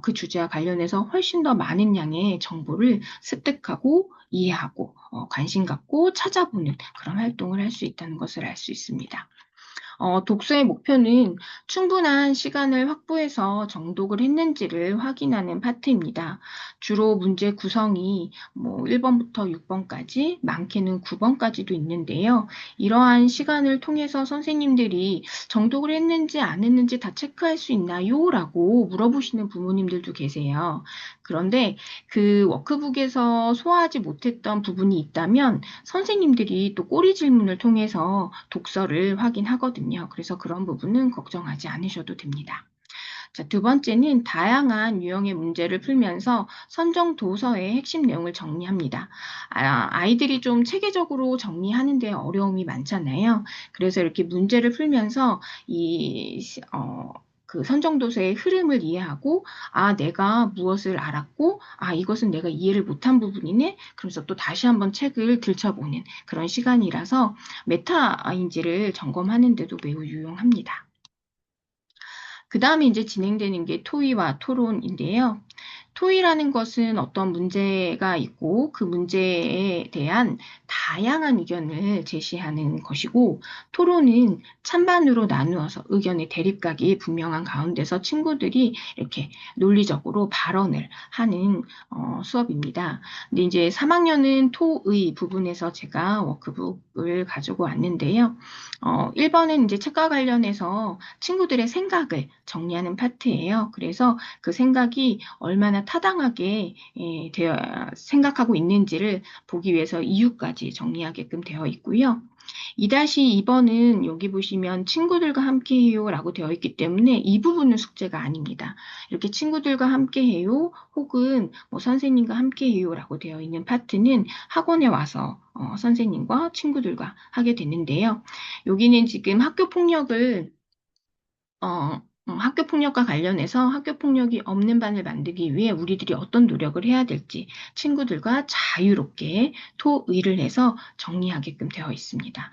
그 주제와 관련해서 훨씬 더 많은 양의 정보를 습득하고 이해하고 관심 갖고 찾아보는 그런 활동을 할 수 있다는 것을 알 수 있습니다. 독서의 목표는 충분한 시간을 확보해서 정독을 했는지를 확인하는 파트입니다. 주로 문제 구성이 뭐 1번부터 6번까지, 많게는 9번까지도 있는데요. 이러한 시간을 통해서 선생님들이 정독을 했는지 안 했는지 다 체크할 수 있나요? 라고 물어보시는 부모님들도 계세요. 그런데 그 워크북에서 소화하지 못했던 부분이 있다면 선생님들이 또 꼬리 질문을 통해서 독서를 확인하거든요. 그래서 그런 부분은 걱정하지 않으셔도 됩니다. 자, 두 번째는 다양한 유형의 문제를 풀면서 선정 도서의 핵심 내용을 정리합니다. 아이들이 좀 체계적으로 정리하는 데 어려움이 많잖아요. 그래서 이렇게 문제를 풀면서 그 선정도서의 흐름을 이해하고, 내가 무엇을 알았고, 이것은 내가 이해를 못한 부분이네? 그래서 또 다시 한번 책을 들춰보는 그런 시간이라서 메타인지를 점검하는 데도 매우 유용합니다. 그 다음에 이제 진행되는 게 토의와 토론인데요. 토의라는 것은 어떤 문제가 있고 그 문제에 대한 다양한 의견을 제시하는 것이고 토론은 찬반으로 나누어서 의견의 대립각이 분명한 가운데서 친구들이 이렇게 논리적으로 발언을 하는 수업입니다. 근데 이제 3학년은 토의 부분에서 제가 워크북을 가지고 왔는데요. 1번은 이제 책과 관련해서 친구들의 생각을 정리하는 파트예요. 그래서 그 생각이 얼마나 타당하게 생각하고 있는지를 보기 위해서 이유까지 정리하게끔 되어 있고요. 2-2번은 여기 보시면 친구들과 함께해요 라고 되어 있기 때문에 이 부분은 숙제가 아닙니다. 이렇게 친구들과 함께해요 혹은 뭐 선생님과 함께해요 라고 되어 있는 파트는 학원에 와서 선생님과 친구들과 하게 되는데요. 여기는 지금 학교 폭력과 관련해서 학교 폭력이 없는 반을 만들기 위해 우리들이 어떤 노력을 해야 될지 친구들과 자유롭게 토의를 해서 정리하게끔 되어 있습니다.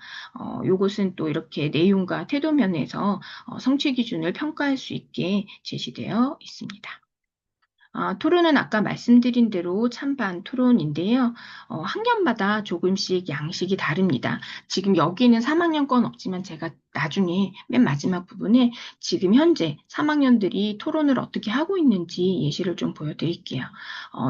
요것은 또 이렇게 내용과 태도 면에서 성취 기준을 평가할 수 있게 제시되어 있습니다. 토론은 아까 말씀드린 대로 찬반 토론인데요. 학년마다 조금씩 양식이 다릅니다. 지금 여기는 3학년 건 없지만 제가 나중에 맨 마지막 부분에 지금 현재 3학년들이 토론을 어떻게 하고 있는지 예시를 좀 보여드릴게요.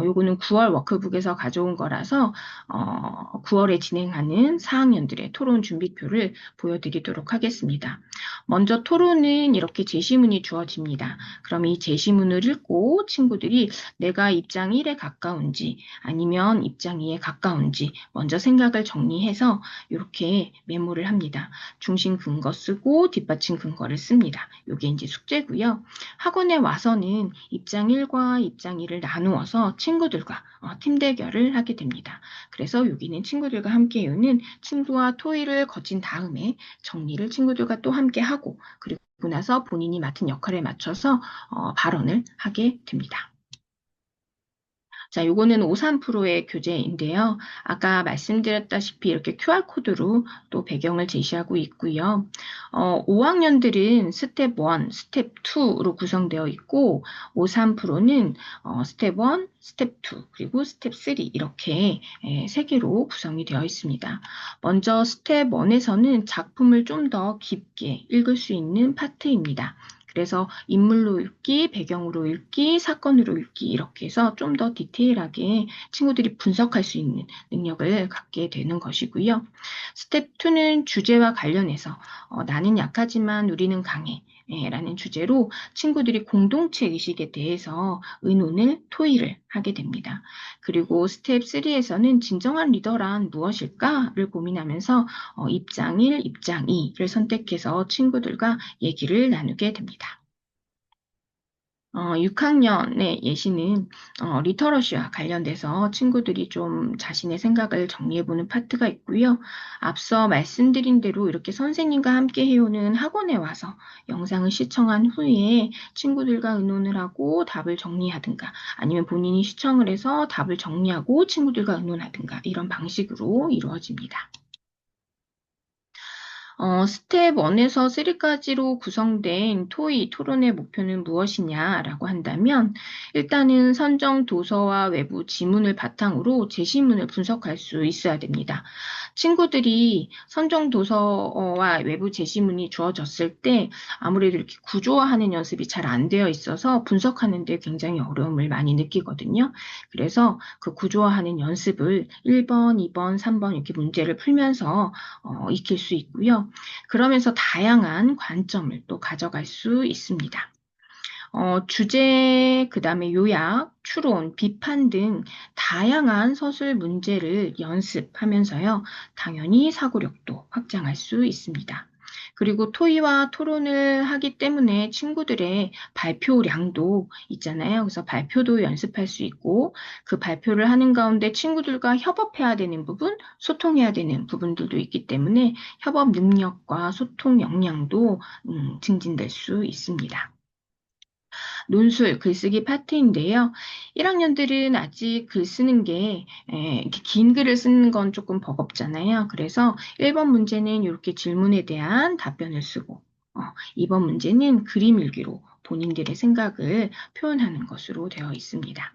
요거는 9월 워크북에서 가져온 거라서 9월에 진행하는 4학년들의 토론 준비표를 보여드리도록 하겠습니다. 먼저 토론은 이렇게 제시문이 주어집니다. 그럼 이 제시문을 읽고 친구들이 내가 입장 1에 가까운지 아니면 입장 2에 가까운지 먼저 생각을 정리해서 이렇게 메모를 합니다. 중심 근거 쓰고 뒷받침 근거를 씁니다. 이게 이제 숙제고요. 학원에 와서는 입장 1과 입장 2를 나누어서 친구들과 팀 대결을 하게 됩니다. 그래서 여기는 친구들과 함께 외우는 친구와 토의를 거친 다음에 정리를 친구들과 또 함께 하고 그리고 나서 본인이 맡은 역할에 맞춰서 발언을 하게 됩니다. 자, 요거는 53%의 교재인데요. 아까 말씀드렸다시피 이렇게 QR코드로 또 배경을 제시하고 있고요. 5학년들은 스텝 1, 스텝 2로 구성되어 있고 53%는 스텝 1, 스텝 2, 그리고 스텝 3 이렇게 3개로 구성이 되어 있습니다. 먼저 스텝 1에서는 작품을 좀 더 깊게 읽을 수 있는 파트입니다. 그래서 인물로 읽기, 배경으로 읽기, 사건으로 읽기 이렇게 해서 좀 더 디테일하게 친구들이 분석할 수 있는 능력을 갖게 되는 것이고요. 스텝 2는 주제와 관련해서 나는 약하지만 우리는 강해 라는 주제로 친구들이 공동체 의식에 대해서 의논을 토의를 하게 됩니다. 그리고 스텝 3에서는 진정한 리더란 무엇일까를 고민하면서 입장 1, 입장 2를 선택해서 친구들과 얘기를 나누게 됩니다. 6학년의 예시는 리터러시와 관련돼서 친구들이 좀 자신의 생각을 정리해보는 파트가 있고요. 앞서 말씀드린 대로 이렇게 선생님과 함께 해오는 학원에 와서 영상을 시청한 후에 친구들과 의논을 하고 답을 정리하든가 아니면 본인이 시청을 해서 답을 정리하고 친구들과 의논하든가 이런 방식으로 이루어집니다. 스텝 1에서 3까지로 구성된 토의, 토론의 목표는 무엇이냐라고 한다면 일단은 선정 도서와 외부 지문을 바탕으로 제시문을 분석할 수 있어야 됩니다. 친구들이 선정 도서와 외부 제시문이 주어졌을 때 아무래도 이렇게 구조화하는 연습이 잘 안 되어 있어서 분석하는 데 굉장히 어려움을 많이 느끼거든요. 그래서 그 구조화하는 연습을 1번, 2번, 3번 이렇게 문제를 풀면서 익힐 수 있고요. 그러면서 다양한 관점을 또 가져갈 수 있습니다. 주제, 그 다음에 요약, 추론, 비판 등 다양한 서술 문제를 연습하면서요, 당연히 사고력도 확장할 수 있습니다. 그리고 토의와 토론을 하기 때문에 친구들의 발표량도 있잖아요. 그래서 발표도 연습할 수 있고 그 발표를 하는 가운데 친구들과 협업해야 되는 부분, 소통해야 되는 부분들도 있기 때문에 협업 능력과 소통 역량도 증진될 수 있습니다. 논술, 글쓰기 파트인데요. 1학년들은 아직 글 쓰는 게 이렇게 긴 글을 쓰는 건 조금 버겁잖아요. 그래서 1번 문제는 이렇게 질문에 대한 답변을 쓰고 2번 문제는 그림 일기로 본인들의 생각을 표현하는 것으로 되어 있습니다.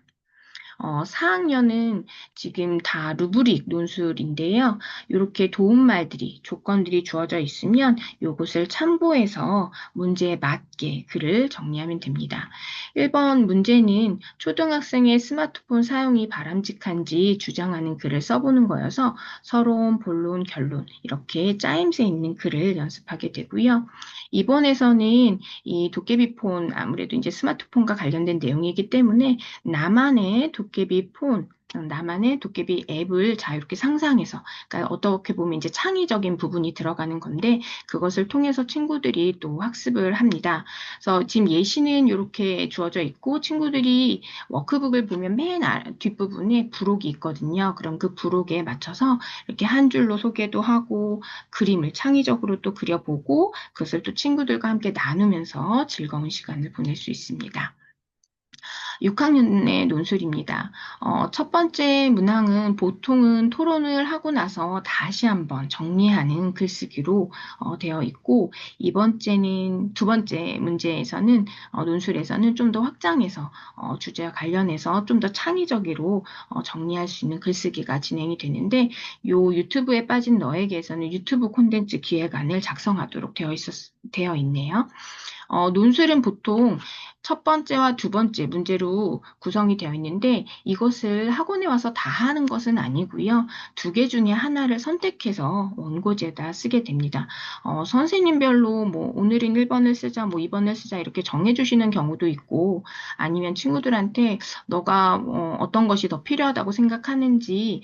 4학년은 지금 다 루브릭 논술인데요. 이렇게 도움말들이, 조건들이 주어져 있으면 이것을 참고해서 문제에 맞게 글을 정리하면 됩니다. 1번 문제는 초등학생의 스마트폰 사용이 바람직한지 주장하는 글을 써보는 거여서 서론, 본론, 결론 이렇게 짜임새 있는 글을 연습하게 되고요. 이번에서는 이 도깨비폰 아무래도 이제 스마트폰과 관련된 내용이기 때문에 나만의 도깨비 폰, 나만의 도깨비 앱을 자유롭게 상상해서, 그러니까 어떻게 보면 이제 창의적인 부분이 들어가는 건데, 그것을 통해서 친구들이 또 학습을 합니다. 그래서 지금 예시는 이렇게 주어져 있고, 친구들이 워크북을 보면 맨 뒷부분에 부록이 있거든요. 그럼 그 부록에 맞춰서 이렇게 한 줄로 소개도 하고, 그림을 창의적으로 또 그려보고, 그것을 또 친구들과 함께 나누면서 즐거운 시간을 보낼 수 있습니다. 6학년의 논술입니다. 첫 번째 문항은 보통은 토론을 하고 나서 다시 한번 정리하는 글쓰기로 되어 있고, 두 번째 문제에서는 논술에서는 좀 더 확장해서 주제와 관련해서 좀 더 창의적으로 정리할 수 있는 글쓰기가 진행이 되는데, 요 유튜브에 빠진 너에게서는 유튜브 콘텐츠 기획안을 작성하도록 되어 있네요. 논술은 보통 첫 번째와 두 번째 문제로 구성이 되어 있는데 이것을 학원에 와서 다 하는 것은 아니고요. 두 개 중에 하나를 선택해서 원고지에다 쓰게 됩니다. 선생님별로 뭐 오늘은 1번을 쓰자, 뭐 2번을 쓰자 이렇게 정해주시는 경우도 있고 아니면 친구들한테 너가 어떤 것이 더 필요하다고 생각하는지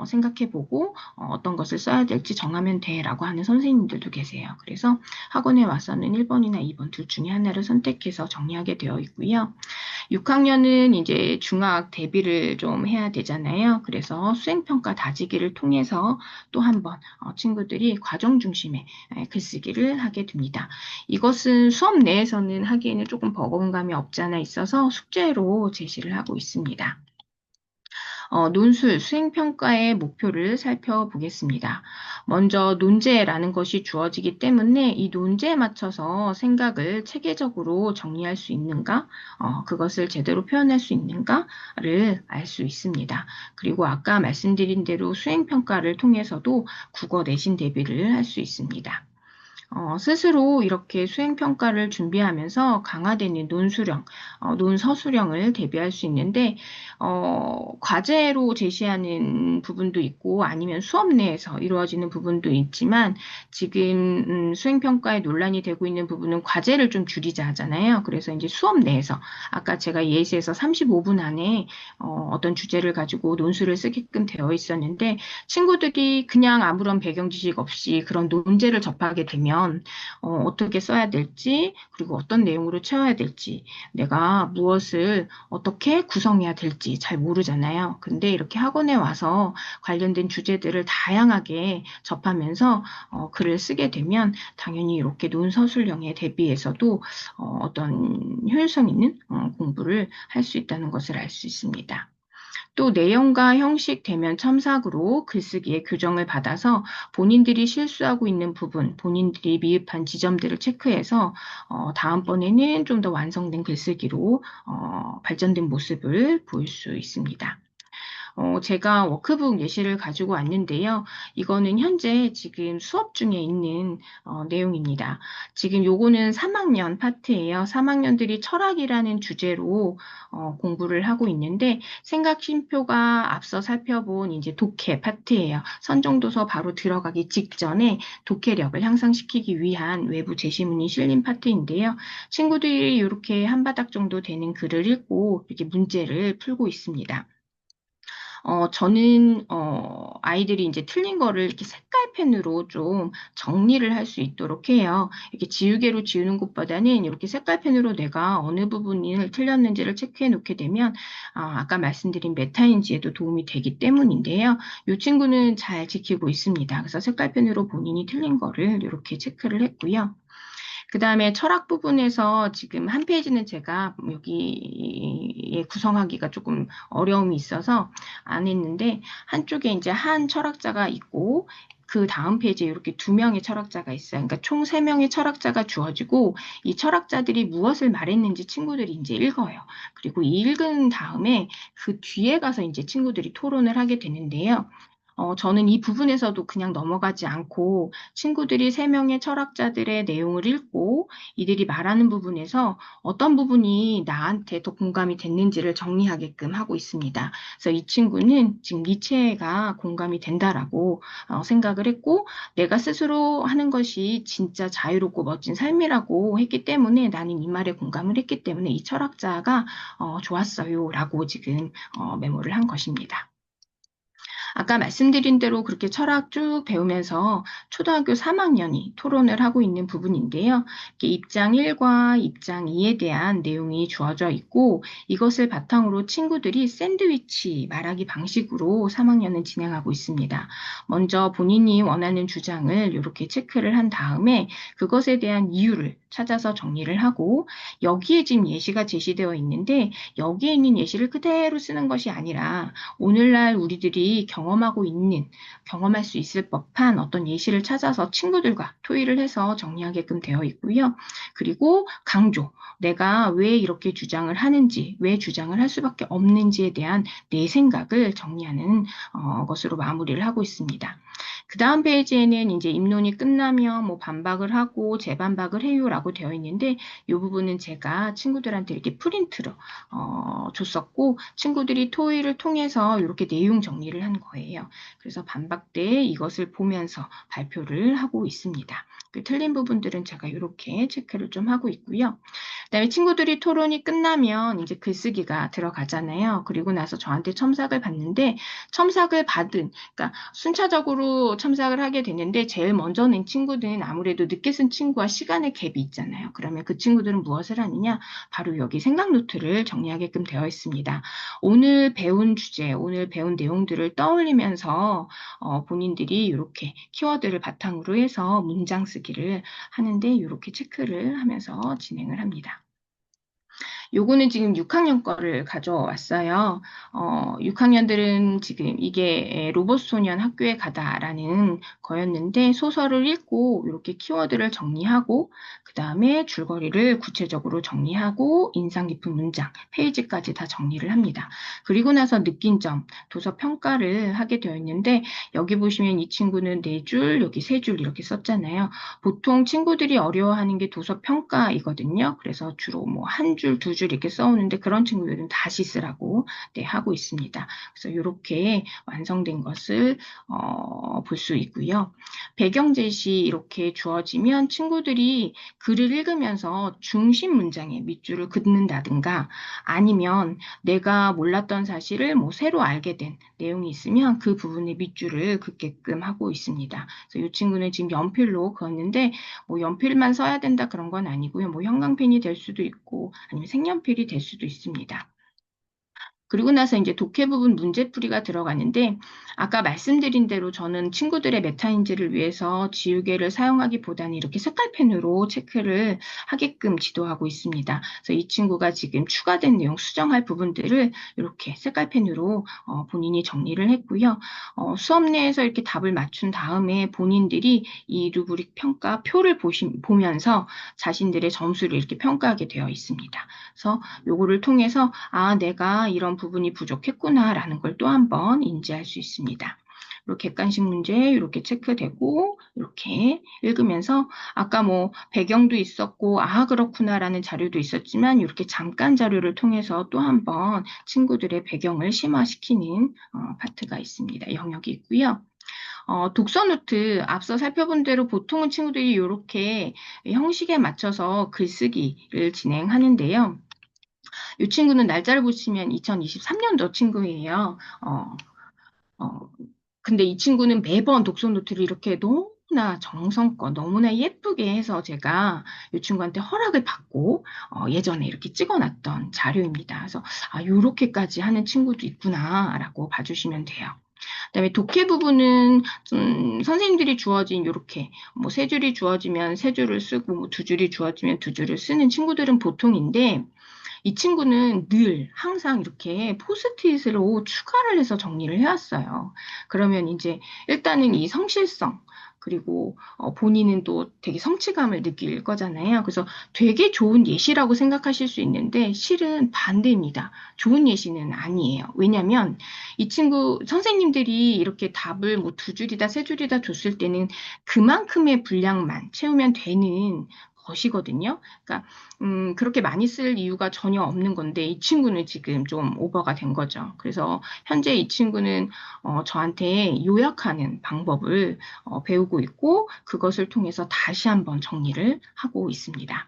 생각해보고 어떤 것을 써야 될지 정하면 돼라고 하는 선생님들도 계세요. 그래서 학원에 와서는 1번이나 2번 둘 중에 하나를 선택해서 정리하게 되어 있고요. 6학년은 이제 중학 대비를 좀 해야 되잖아요. 그래서 수행평가 다지기를 통해서 또 한 번 친구들이 과정 중심의 글쓰기를 하게 됩니다. 이것은 수업 내에서는 하기에는 조금 버거운 감이 없지 않아 있어서 숙제로 제시를 하고 있습니다. 논술, 수행평가의 목표를 살펴보겠습니다. 먼저 논제라는 것이 주어지기 때문에 이 논제에 맞춰서 생각을 체계적으로 정리할 수 있는가, 그것을 제대로 표현할 수 있는가를 알 수 있습니다. 그리고 아까 말씀드린 대로 수행평가를 통해서도 국어 내신 대비를 할 수 있습니다. 스스로 이렇게 수행평가를 준비하면서 강화되는 논수령, 논서수령을 대비할 수 있는데, 과제로 제시하는 부분도 있고 아니면 수업 내에서 이루어지는 부분도 있지만 지금 수행평가에 논란이 되고 있는 부분은 과제를 좀 줄이자 하잖아요. 그래서 이제 수업 내에서 아까 제가 예시에서 35분 안에 어떤 주제를 가지고 논술을 쓰게끔 되어 있었는데 친구들이 그냥 아무런 배경 지식 없이 그런 논제를 접하게 되면 어떻게 써야 될지 그리고 어떤 내용으로 채워야 될지 내가 무엇을 어떻게 구성해야 될지 잘 모르잖아요. 근데 이렇게 학원에 와서 관련된 주제들을 다양하게 접하면서 글을 쓰게 되면 당연히 이렇게 논서술형에 대비해서도 어떤 효율성 있는 공부를 할 수 있다는 것을 알 수 있습니다. 또 내용과 형식 대면 첨삭으로 글쓰기의 교정을 받아서 본인들이 실수하고 있는 부분, 본인들이 미흡한 지점들을 체크해서 다음번에는 좀 더 완성된 글쓰기로 발전된 모습을 보일 수 있습니다. 제가 워크북 예시를 가지고 왔는데요. 이거는 현재 지금 수업 중에 있는 내용입니다. 지금 요거는 3학년 파트예요. 3학년들이 철학이라는 주제로 공부를 하고 있는데 생각 쉼표가 앞서 살펴본 이제 독해 파트예요. 선정도서 바로 들어가기 직전에 독해력을 향상시키기 위한 외부 제시문이 실린 파트인데요. 친구들이 이렇게 한 바닥 정도 되는 글을 읽고 이렇게 문제를 풀고 있습니다. 저는, 아이들이 이제 틀린 거를 이렇게 색깔펜으로 좀 정리를 할 수 있도록 해요. 이렇게 지우개로 지우는 것보다는 이렇게 색깔펜으로 내가 어느 부분을 틀렸는지를 체크해 놓게 되면, 아까 말씀드린 메타인지에도 도움이 되기 때문인데요. 이 친구는 잘 지키고 있습니다. 그래서 색깔펜으로 본인이 틀린 거를 이렇게 체크를 했고요. 그 다음에 철학 부분에서 지금 한 페이지는 제가 여기에 구성하기가 조금 어려움이 있어서 안 했는데 한쪽에 이제 한 철학자가 있고 그 다음 페이지에 이렇게 두 명의 철학자가 있어요. 그러니까 총 세 명의 철학자가 주어지고 이 철학자들이 무엇을 말했는지 친구들이 이제 읽어요. 그리고 이 읽은 다음에 그 뒤에 가서 이제 친구들이 토론을 하게 되는데요. 저는 이 부분에서도 그냥 넘어가지 않고 친구들이 세 명의 철학자들의 내용을 읽고 이들이 말하는 부분에서 어떤 부분이 나한테 더 공감이 됐는지를 정리하게끔 하고 있습니다. 그래서 이 친구는 지금 니체가 공감이 된다라고 생각을 했고 내가 스스로 하는 것이 진짜 자유롭고 멋진 삶이라고 했기 때문에 나는 이 말에 공감을 했기 때문에 이 철학자가 좋았어요라고 지금 메모를 한 것입니다. 아까 말씀드린 대로 그렇게 철학 쭉 배우면서 초등학교 3학년이 토론을 하고 있는 부분인데요. 입장 1과 입장 2에 대한 내용이 주어져 있고 이것을 바탕으로 친구들이 샌드위치 말하기 방식으로 3학년은 진행하고 있습니다. 먼저 본인이 원하는 주장을 이렇게 체크를 한 다음에 그것에 대한 이유를 찾아서 정리를 하고 여기에 지금 예시가 제시되어 있는데 여기에 있는 예시를 그대로 쓰는 것이 아니라 오늘날 우리들이 경험할 수 있을 법한 어떤 예시를 찾아서 친구들과 토의를 해서 정리하게끔 되어 있고요. 그리고 강조, 내가 왜 이렇게 주장을 하는지, 왜 주장을 할 수밖에 없는지에 대한 내 생각을 정리하는 것으로 마무리를 하고 있습니다. 그 다음 페이지에는 이제 입론이 끝나면 뭐 반박을 하고 재반박을 해요라고 되어 있는데 이 부분은 제가 친구들한테 이렇게 프린트로 줬었고 친구들이 토의를 통해서 이렇게 내용 정리를 한 거예요. 그래서 반박 때 이것을 보면서 발표를 하고 있습니다. 그 틀린 부분들은 제가 이렇게 체크를 좀 하고 있고요. 그다음에 친구들이 토론이 끝나면 이제 글쓰기가 들어가잖아요. 그리고 나서 저한테 첨삭을 받는데 첨삭을 받은, 그러니까 순차적으로 첨삭을 하게 되는데 제일 먼저 낸 친구들은 아무래도 늦게 쓴 친구와 시간의 갭이 있잖아요. 그러면 그 친구들은 무엇을 하느냐? 바로 여기 생각 노트를 정리하게끔 되어 있습니다. 오늘 배운 주제, 오늘 배운 내용들을 떠올리면서 본인들이 이렇게 키워드를 바탕으로 해서 문장 쓰기를 하는데 이렇게 체크를 하면서 진행을 합니다. 요거는 지금 6학년 거를 가져왔어요. 6학년들은 지금 이게 로봇 소년 학교에 가다라는 거였는데 소설을 읽고 이렇게 키워드를 정리하고 그 다음에 줄거리를 구체적으로 정리하고 인상 깊은 문장, 페이지까지 다 정리를 합니다. 그리고 나서 느낀 점, 도서 평가를 하게 되어 있는데 여기 보시면 이 친구는 4줄, 여기 3줄 이렇게 썼잖아요. 보통 친구들이 어려워하는 게 도서 평가이거든요. 그래서 주로 뭐 한 줄, 2줄 이렇게 써오는데 그런 친구들은 다시 쓰라고 네, 하고 있습니다. 그래서 이렇게 완성된 것을 볼 수 있고요. 배경 제시 이렇게 주어지면 친구들이 글을 읽으면서 중심 문장에 밑줄을 긋는다든가 아니면 내가 몰랐던 사실을 뭐 새로 알게 된 내용이 있으면 그 부분에 밑줄을 긋게끔 하고 있습니다. 그래서 이 친구는 지금 연필로 그었는데 뭐 연필만 써야 된다 그런 건 아니고요. 뭐 형광펜이 될 수도 있고 아니면 색연필이 될 수도 있습니다. 그리고 나서 이제 독해 부분 문제풀이가 들어가는데 아까 말씀드린 대로 저는 친구들의 메타인지를 위해서 지우개를 사용하기보다는 이렇게 색깔펜으로 체크를 하게끔 지도하고 있습니다. 그래서 이 친구가 지금 추가된 내용 수정할 부분들을 이렇게 색깔펜으로 본인이 정리를 했고요. 수업 내에서 이렇게 답을 맞춘 다음에 본인들이 이 루브릭 평가 표를 보면서 자신들의 점수를 이렇게 평가하게 되어 있습니다. 그래서 요거를 통해서 내가 이런 부분이 부족했구나라는 걸 또 한 번 인지할 수 있습니다. 이렇게 객관식 문제 이렇게 체크되고 이렇게 읽으면서 아까 뭐 배경도 있었고 그렇구나라는 자료도 있었지만 이렇게 잠깐 자료를 통해서 또 한 번 친구들의 배경을 심화시키는 파트가 있습니다. 영역이 있고요. 독서 노트 앞서 살펴본 대로 보통은 친구들이 이렇게 형식에 맞춰서 글쓰기를 진행하는데요. 이 친구는 날짜를 보시면 2023년도 친구예요. 어, 근데 이 친구는 매번 독서 노트를 이렇게 너무나 정성껏, 너무나 예쁘게 해서 제가 이 친구한테 허락을 받고 예전에 이렇게 찍어놨던 자료입니다. 그래서 요렇게까지 하는 친구도 있구나라고 봐주시면 돼요. 그다음에 독해 부분은 선생님들이 주어진 이렇게 뭐 3줄이 주어지면 3줄을 쓰고 뭐 2줄이 주어지면 2줄을 쓰는 친구들은 보통인데 이 친구는 늘 항상 이렇게 포스트잇으로 추가를 해서 정리를 해왔어요. 그러면 이제 일단은 이 성실성 그리고 본인은 또 되게 성취감을 느낄 거잖아요. 그래서 되게 좋은 예시라고 생각하실 수 있는데 실은 반대입니다. 좋은 예시는 아니에요. 왜냐하면 이 친구 선생님들이 이렇게 답을 뭐 2줄이다 3줄이다 줬을 때는 그만큼의 분량만 채우면 되는 것이거든요. 그러니까 그렇게 많이 쓸 이유가 전혀 없는 건데 이 친구는 지금 좀 오버가 된 거죠. 그래서 현재 이 친구는 저한테 요약하는 방법을 배우고 있고 그것을 통해서 다시 한번 정리를 하고 있습니다.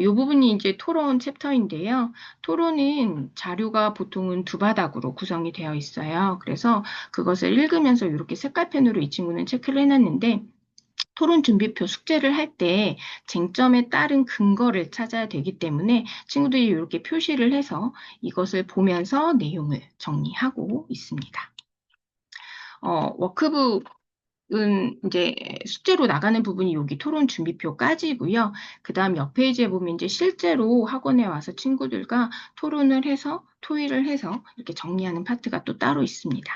이 부분이 이제 토론 챕터인데요. 토론은 자료가 보통은 2바닥으로 구성이 되어 있어요. 그래서 그것을 읽으면서 이렇게 색깔펜으로 이 친구는 체크를 해놨는데 토론 준비표 숙제를 할 때 쟁점에 따른 근거를 찾아야 되기 때문에 친구들이 이렇게 표시를 해서 이것을 보면서 내용을 정리하고 있습니다. 워크북은 이제 숙제로 나가는 부분이 여기 토론 준비표까지고요. 그 다음 옆 페이지에 보면 이제 실제로 학원에 와서 친구들과 토론을 해서 토의를 해서 이렇게 정리하는 파트가 또 따로 있습니다.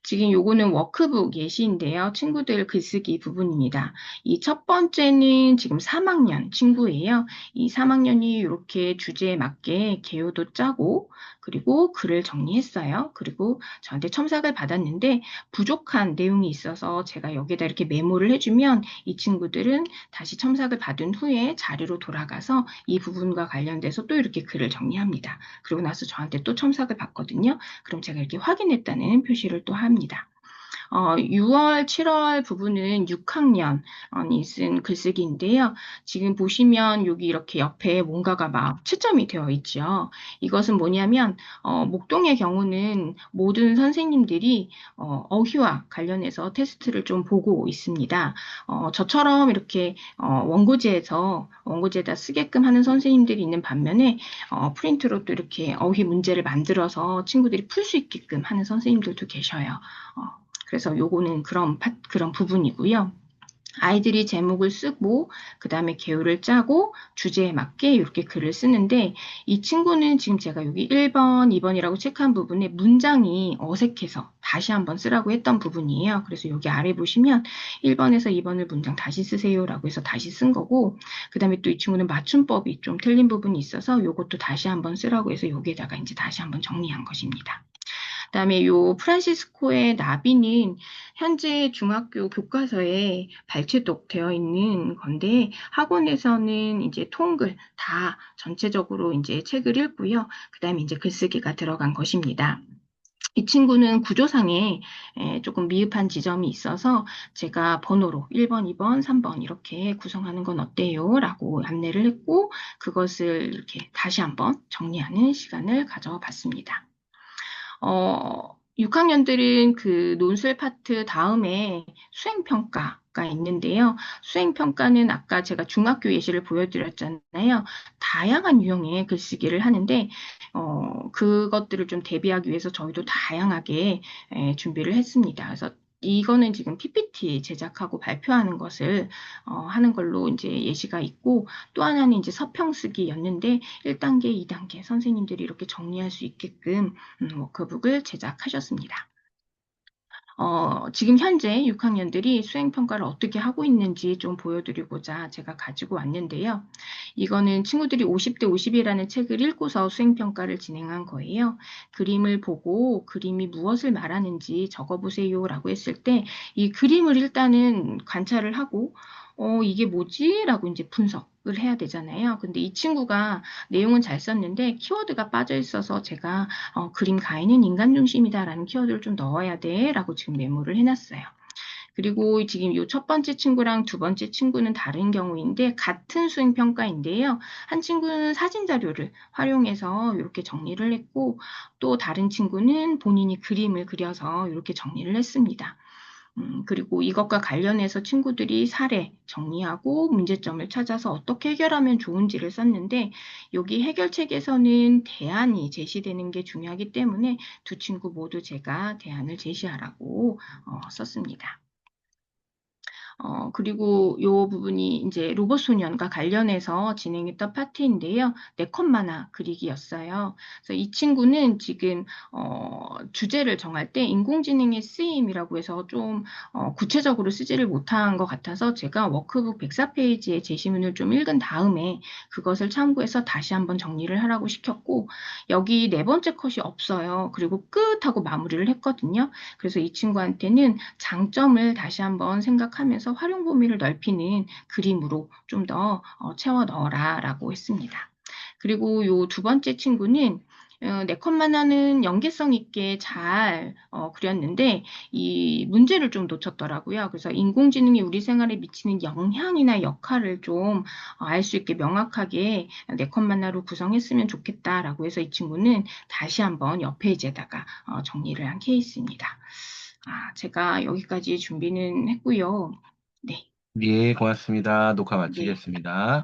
지금 요거는 워크북 예시인데요. 친구들 글쓰기 부분입니다. 이 첫 번째는 지금 3학년 친구예요. 이 3학년이 이렇게 주제에 맞게 개요도 짜고 그리고 글을 정리했어요. 그리고 저한테 첨삭을 받았는데 부족한 내용이 있어서 제가 여기다 이렇게 메모를 해주면 이 친구들은 다시 첨삭을 받은 후에 자료로 돌아가서 이 부분과 관련돼서 또 이렇게 글을 정리합니다. 그리고 나서 저한테 또 첨삭을 받거든요. 그럼 제가 이렇게 확인했다는 표시를 또 합니다. 6월, 7월 부분은 6학년이 쓴 글쓰기인데요. 지금 보시면 여기 이렇게 옆에 뭔가가 막 채점이 되어 있죠. 이것은 뭐냐면 목동의 경우는 모든 선생님들이 어휘와 관련해서 테스트를 좀 보고 있습니다. 저처럼 이렇게 원고지에다 쓰게끔 하는 선생님들이 있는 반면에 프린트로 또 이렇게 어휘 문제를 만들어서 친구들이 풀 수 있게끔 하는 선생님들도 계셔요. 그래서 요거는 그런 부분이고요. 아이들이 제목을 쓰고 그다음에 개요를 짜고 주제에 맞게 이렇게 글을 쓰는데 이 친구는 지금 제가 여기 1번, 2번이라고 체크한 부분에 문장이 어색해서 다시 한번 쓰라고 했던 부분이에요. 그래서 여기 아래 보시면 1번에서 2번을 문장 다시 쓰세요라고 해서 다시 쓴 거고 그다음에 또 이 친구는 맞춤법이 좀 틀린 부분이 있어서 요것도 다시 한번 쓰라고 해서 여기에다가 이제 다시 한번 정리한 것입니다. 그다음에 요 프란시스코의 나비는 현재 중학교 교과서에 발췌독 되어 있는 건데 학원에서는 이제 통글 다 전체적으로 이제 책을 읽고요. 그다음에 이제 글쓰기가 들어간 것입니다. 이 친구는 구조상에 조금 미흡한 지점이 있어서 제가 번호로 1번, 2번, 3번 이렇게 구성하는 건 어때요? 라고 안내를 했고 그것을 이렇게 다시 한번 정리하는 시간을 가져봤습니다. 6학년들은 그 논술 파트 다음에 수행평가가 있는데요. 수행평가는 아까 제가 중학교 예시를 보여드렸잖아요. 다양한 유형의 글쓰기를 하는데, 그것들을 좀 대비하기 위해서 저희도 다양하게 준비를 했습니다. 그래서 이거는 지금 PPT 제작하고 발표하는 것을 하는 걸로 이제 예시가 있고 또 하나는 이제 서평 쓰기였는데 1단계, 2단계 선생님들이 이렇게 정리할 수 있게끔 워크북을 제작하셨습니다. 지금 현재 6학년들이 수행평가를 어떻게 하고 있는지 좀 보여드리고자 제가 가지고 왔는데요. 이거는 친구들이 50대 50이라는 책을 읽고서 수행평가를 진행한 거예요. 그림을 보고 그림이 무엇을 말하는지 적어보세요라고 했을 때 이 그림을 일단은 관찰을 하고 이게 뭐지? 라고 이제 분석을 해야 되잖아요. 근데 이 친구가 내용은 잘 썼는데 키워드가 빠져 있어서 제가 그림 가해는 인간 중심이다라는 키워드를 좀 넣어야 돼라고 지금 메모를 해놨어요. 그리고 지금 이 첫 번째 친구랑 두 번째 친구는 다른 경우인데 같은 수행평가인데요. 한 친구는 사진 자료를 활용해서 이렇게 정리를 했고 또 다른 친구는 본인이 그림을 그려서 이렇게 정리를 했습니다. 그리고 이것과 관련해서 친구들이 사례 정리하고 문제점을 찾아서 어떻게 해결하면 좋은지를 썼는데 여기 해결책에서는 대안이 제시되는 게 중요하기 때문에 두 친구 모두 제가 대안을 제시하라고 썼습니다. 그리고 요 부분이 이제 로봇 소년과 관련해서 진행했던 파트인데요. 네컷 만화 그리기였어요. 그래서 이 친구는 지금 주제를 정할 때 인공지능의 쓰임이라고 해서 좀 구체적으로 쓰지를 못한 것 같아서 제가 워크북 104페이지의 제시문을 좀 읽은 다음에 그것을 참고해서 다시 한번 정리를 하라고 시켰고 여기 네 번째 컷이 없어요. 그리고 끝 하고 마무리를 했거든요. 그래서 이 친구한테는 장점을 다시 한번 생각하면서 활용 범위를 넓히는 그림으로 좀 더 채워 넣어라라고 했습니다. 그리고 요 두 번째 친구는 네 컷만 하는 연계성 있게 잘 그렸는데 이 문제를 좀 놓쳤더라고요. 그래서 인공지능이 우리 생활에 미치는 영향이나 역할을 좀 알 수 있게 명확하게 네 컷만 하로 구성했으면 좋겠다라고 해서 이 친구는 다시 한번 옆 페이지에다가 정리를 한 케이스입니다. 제가 여기까지 준비는 했고요. 네, 예, 고맙습니다. 녹화 네. 마치겠습니다.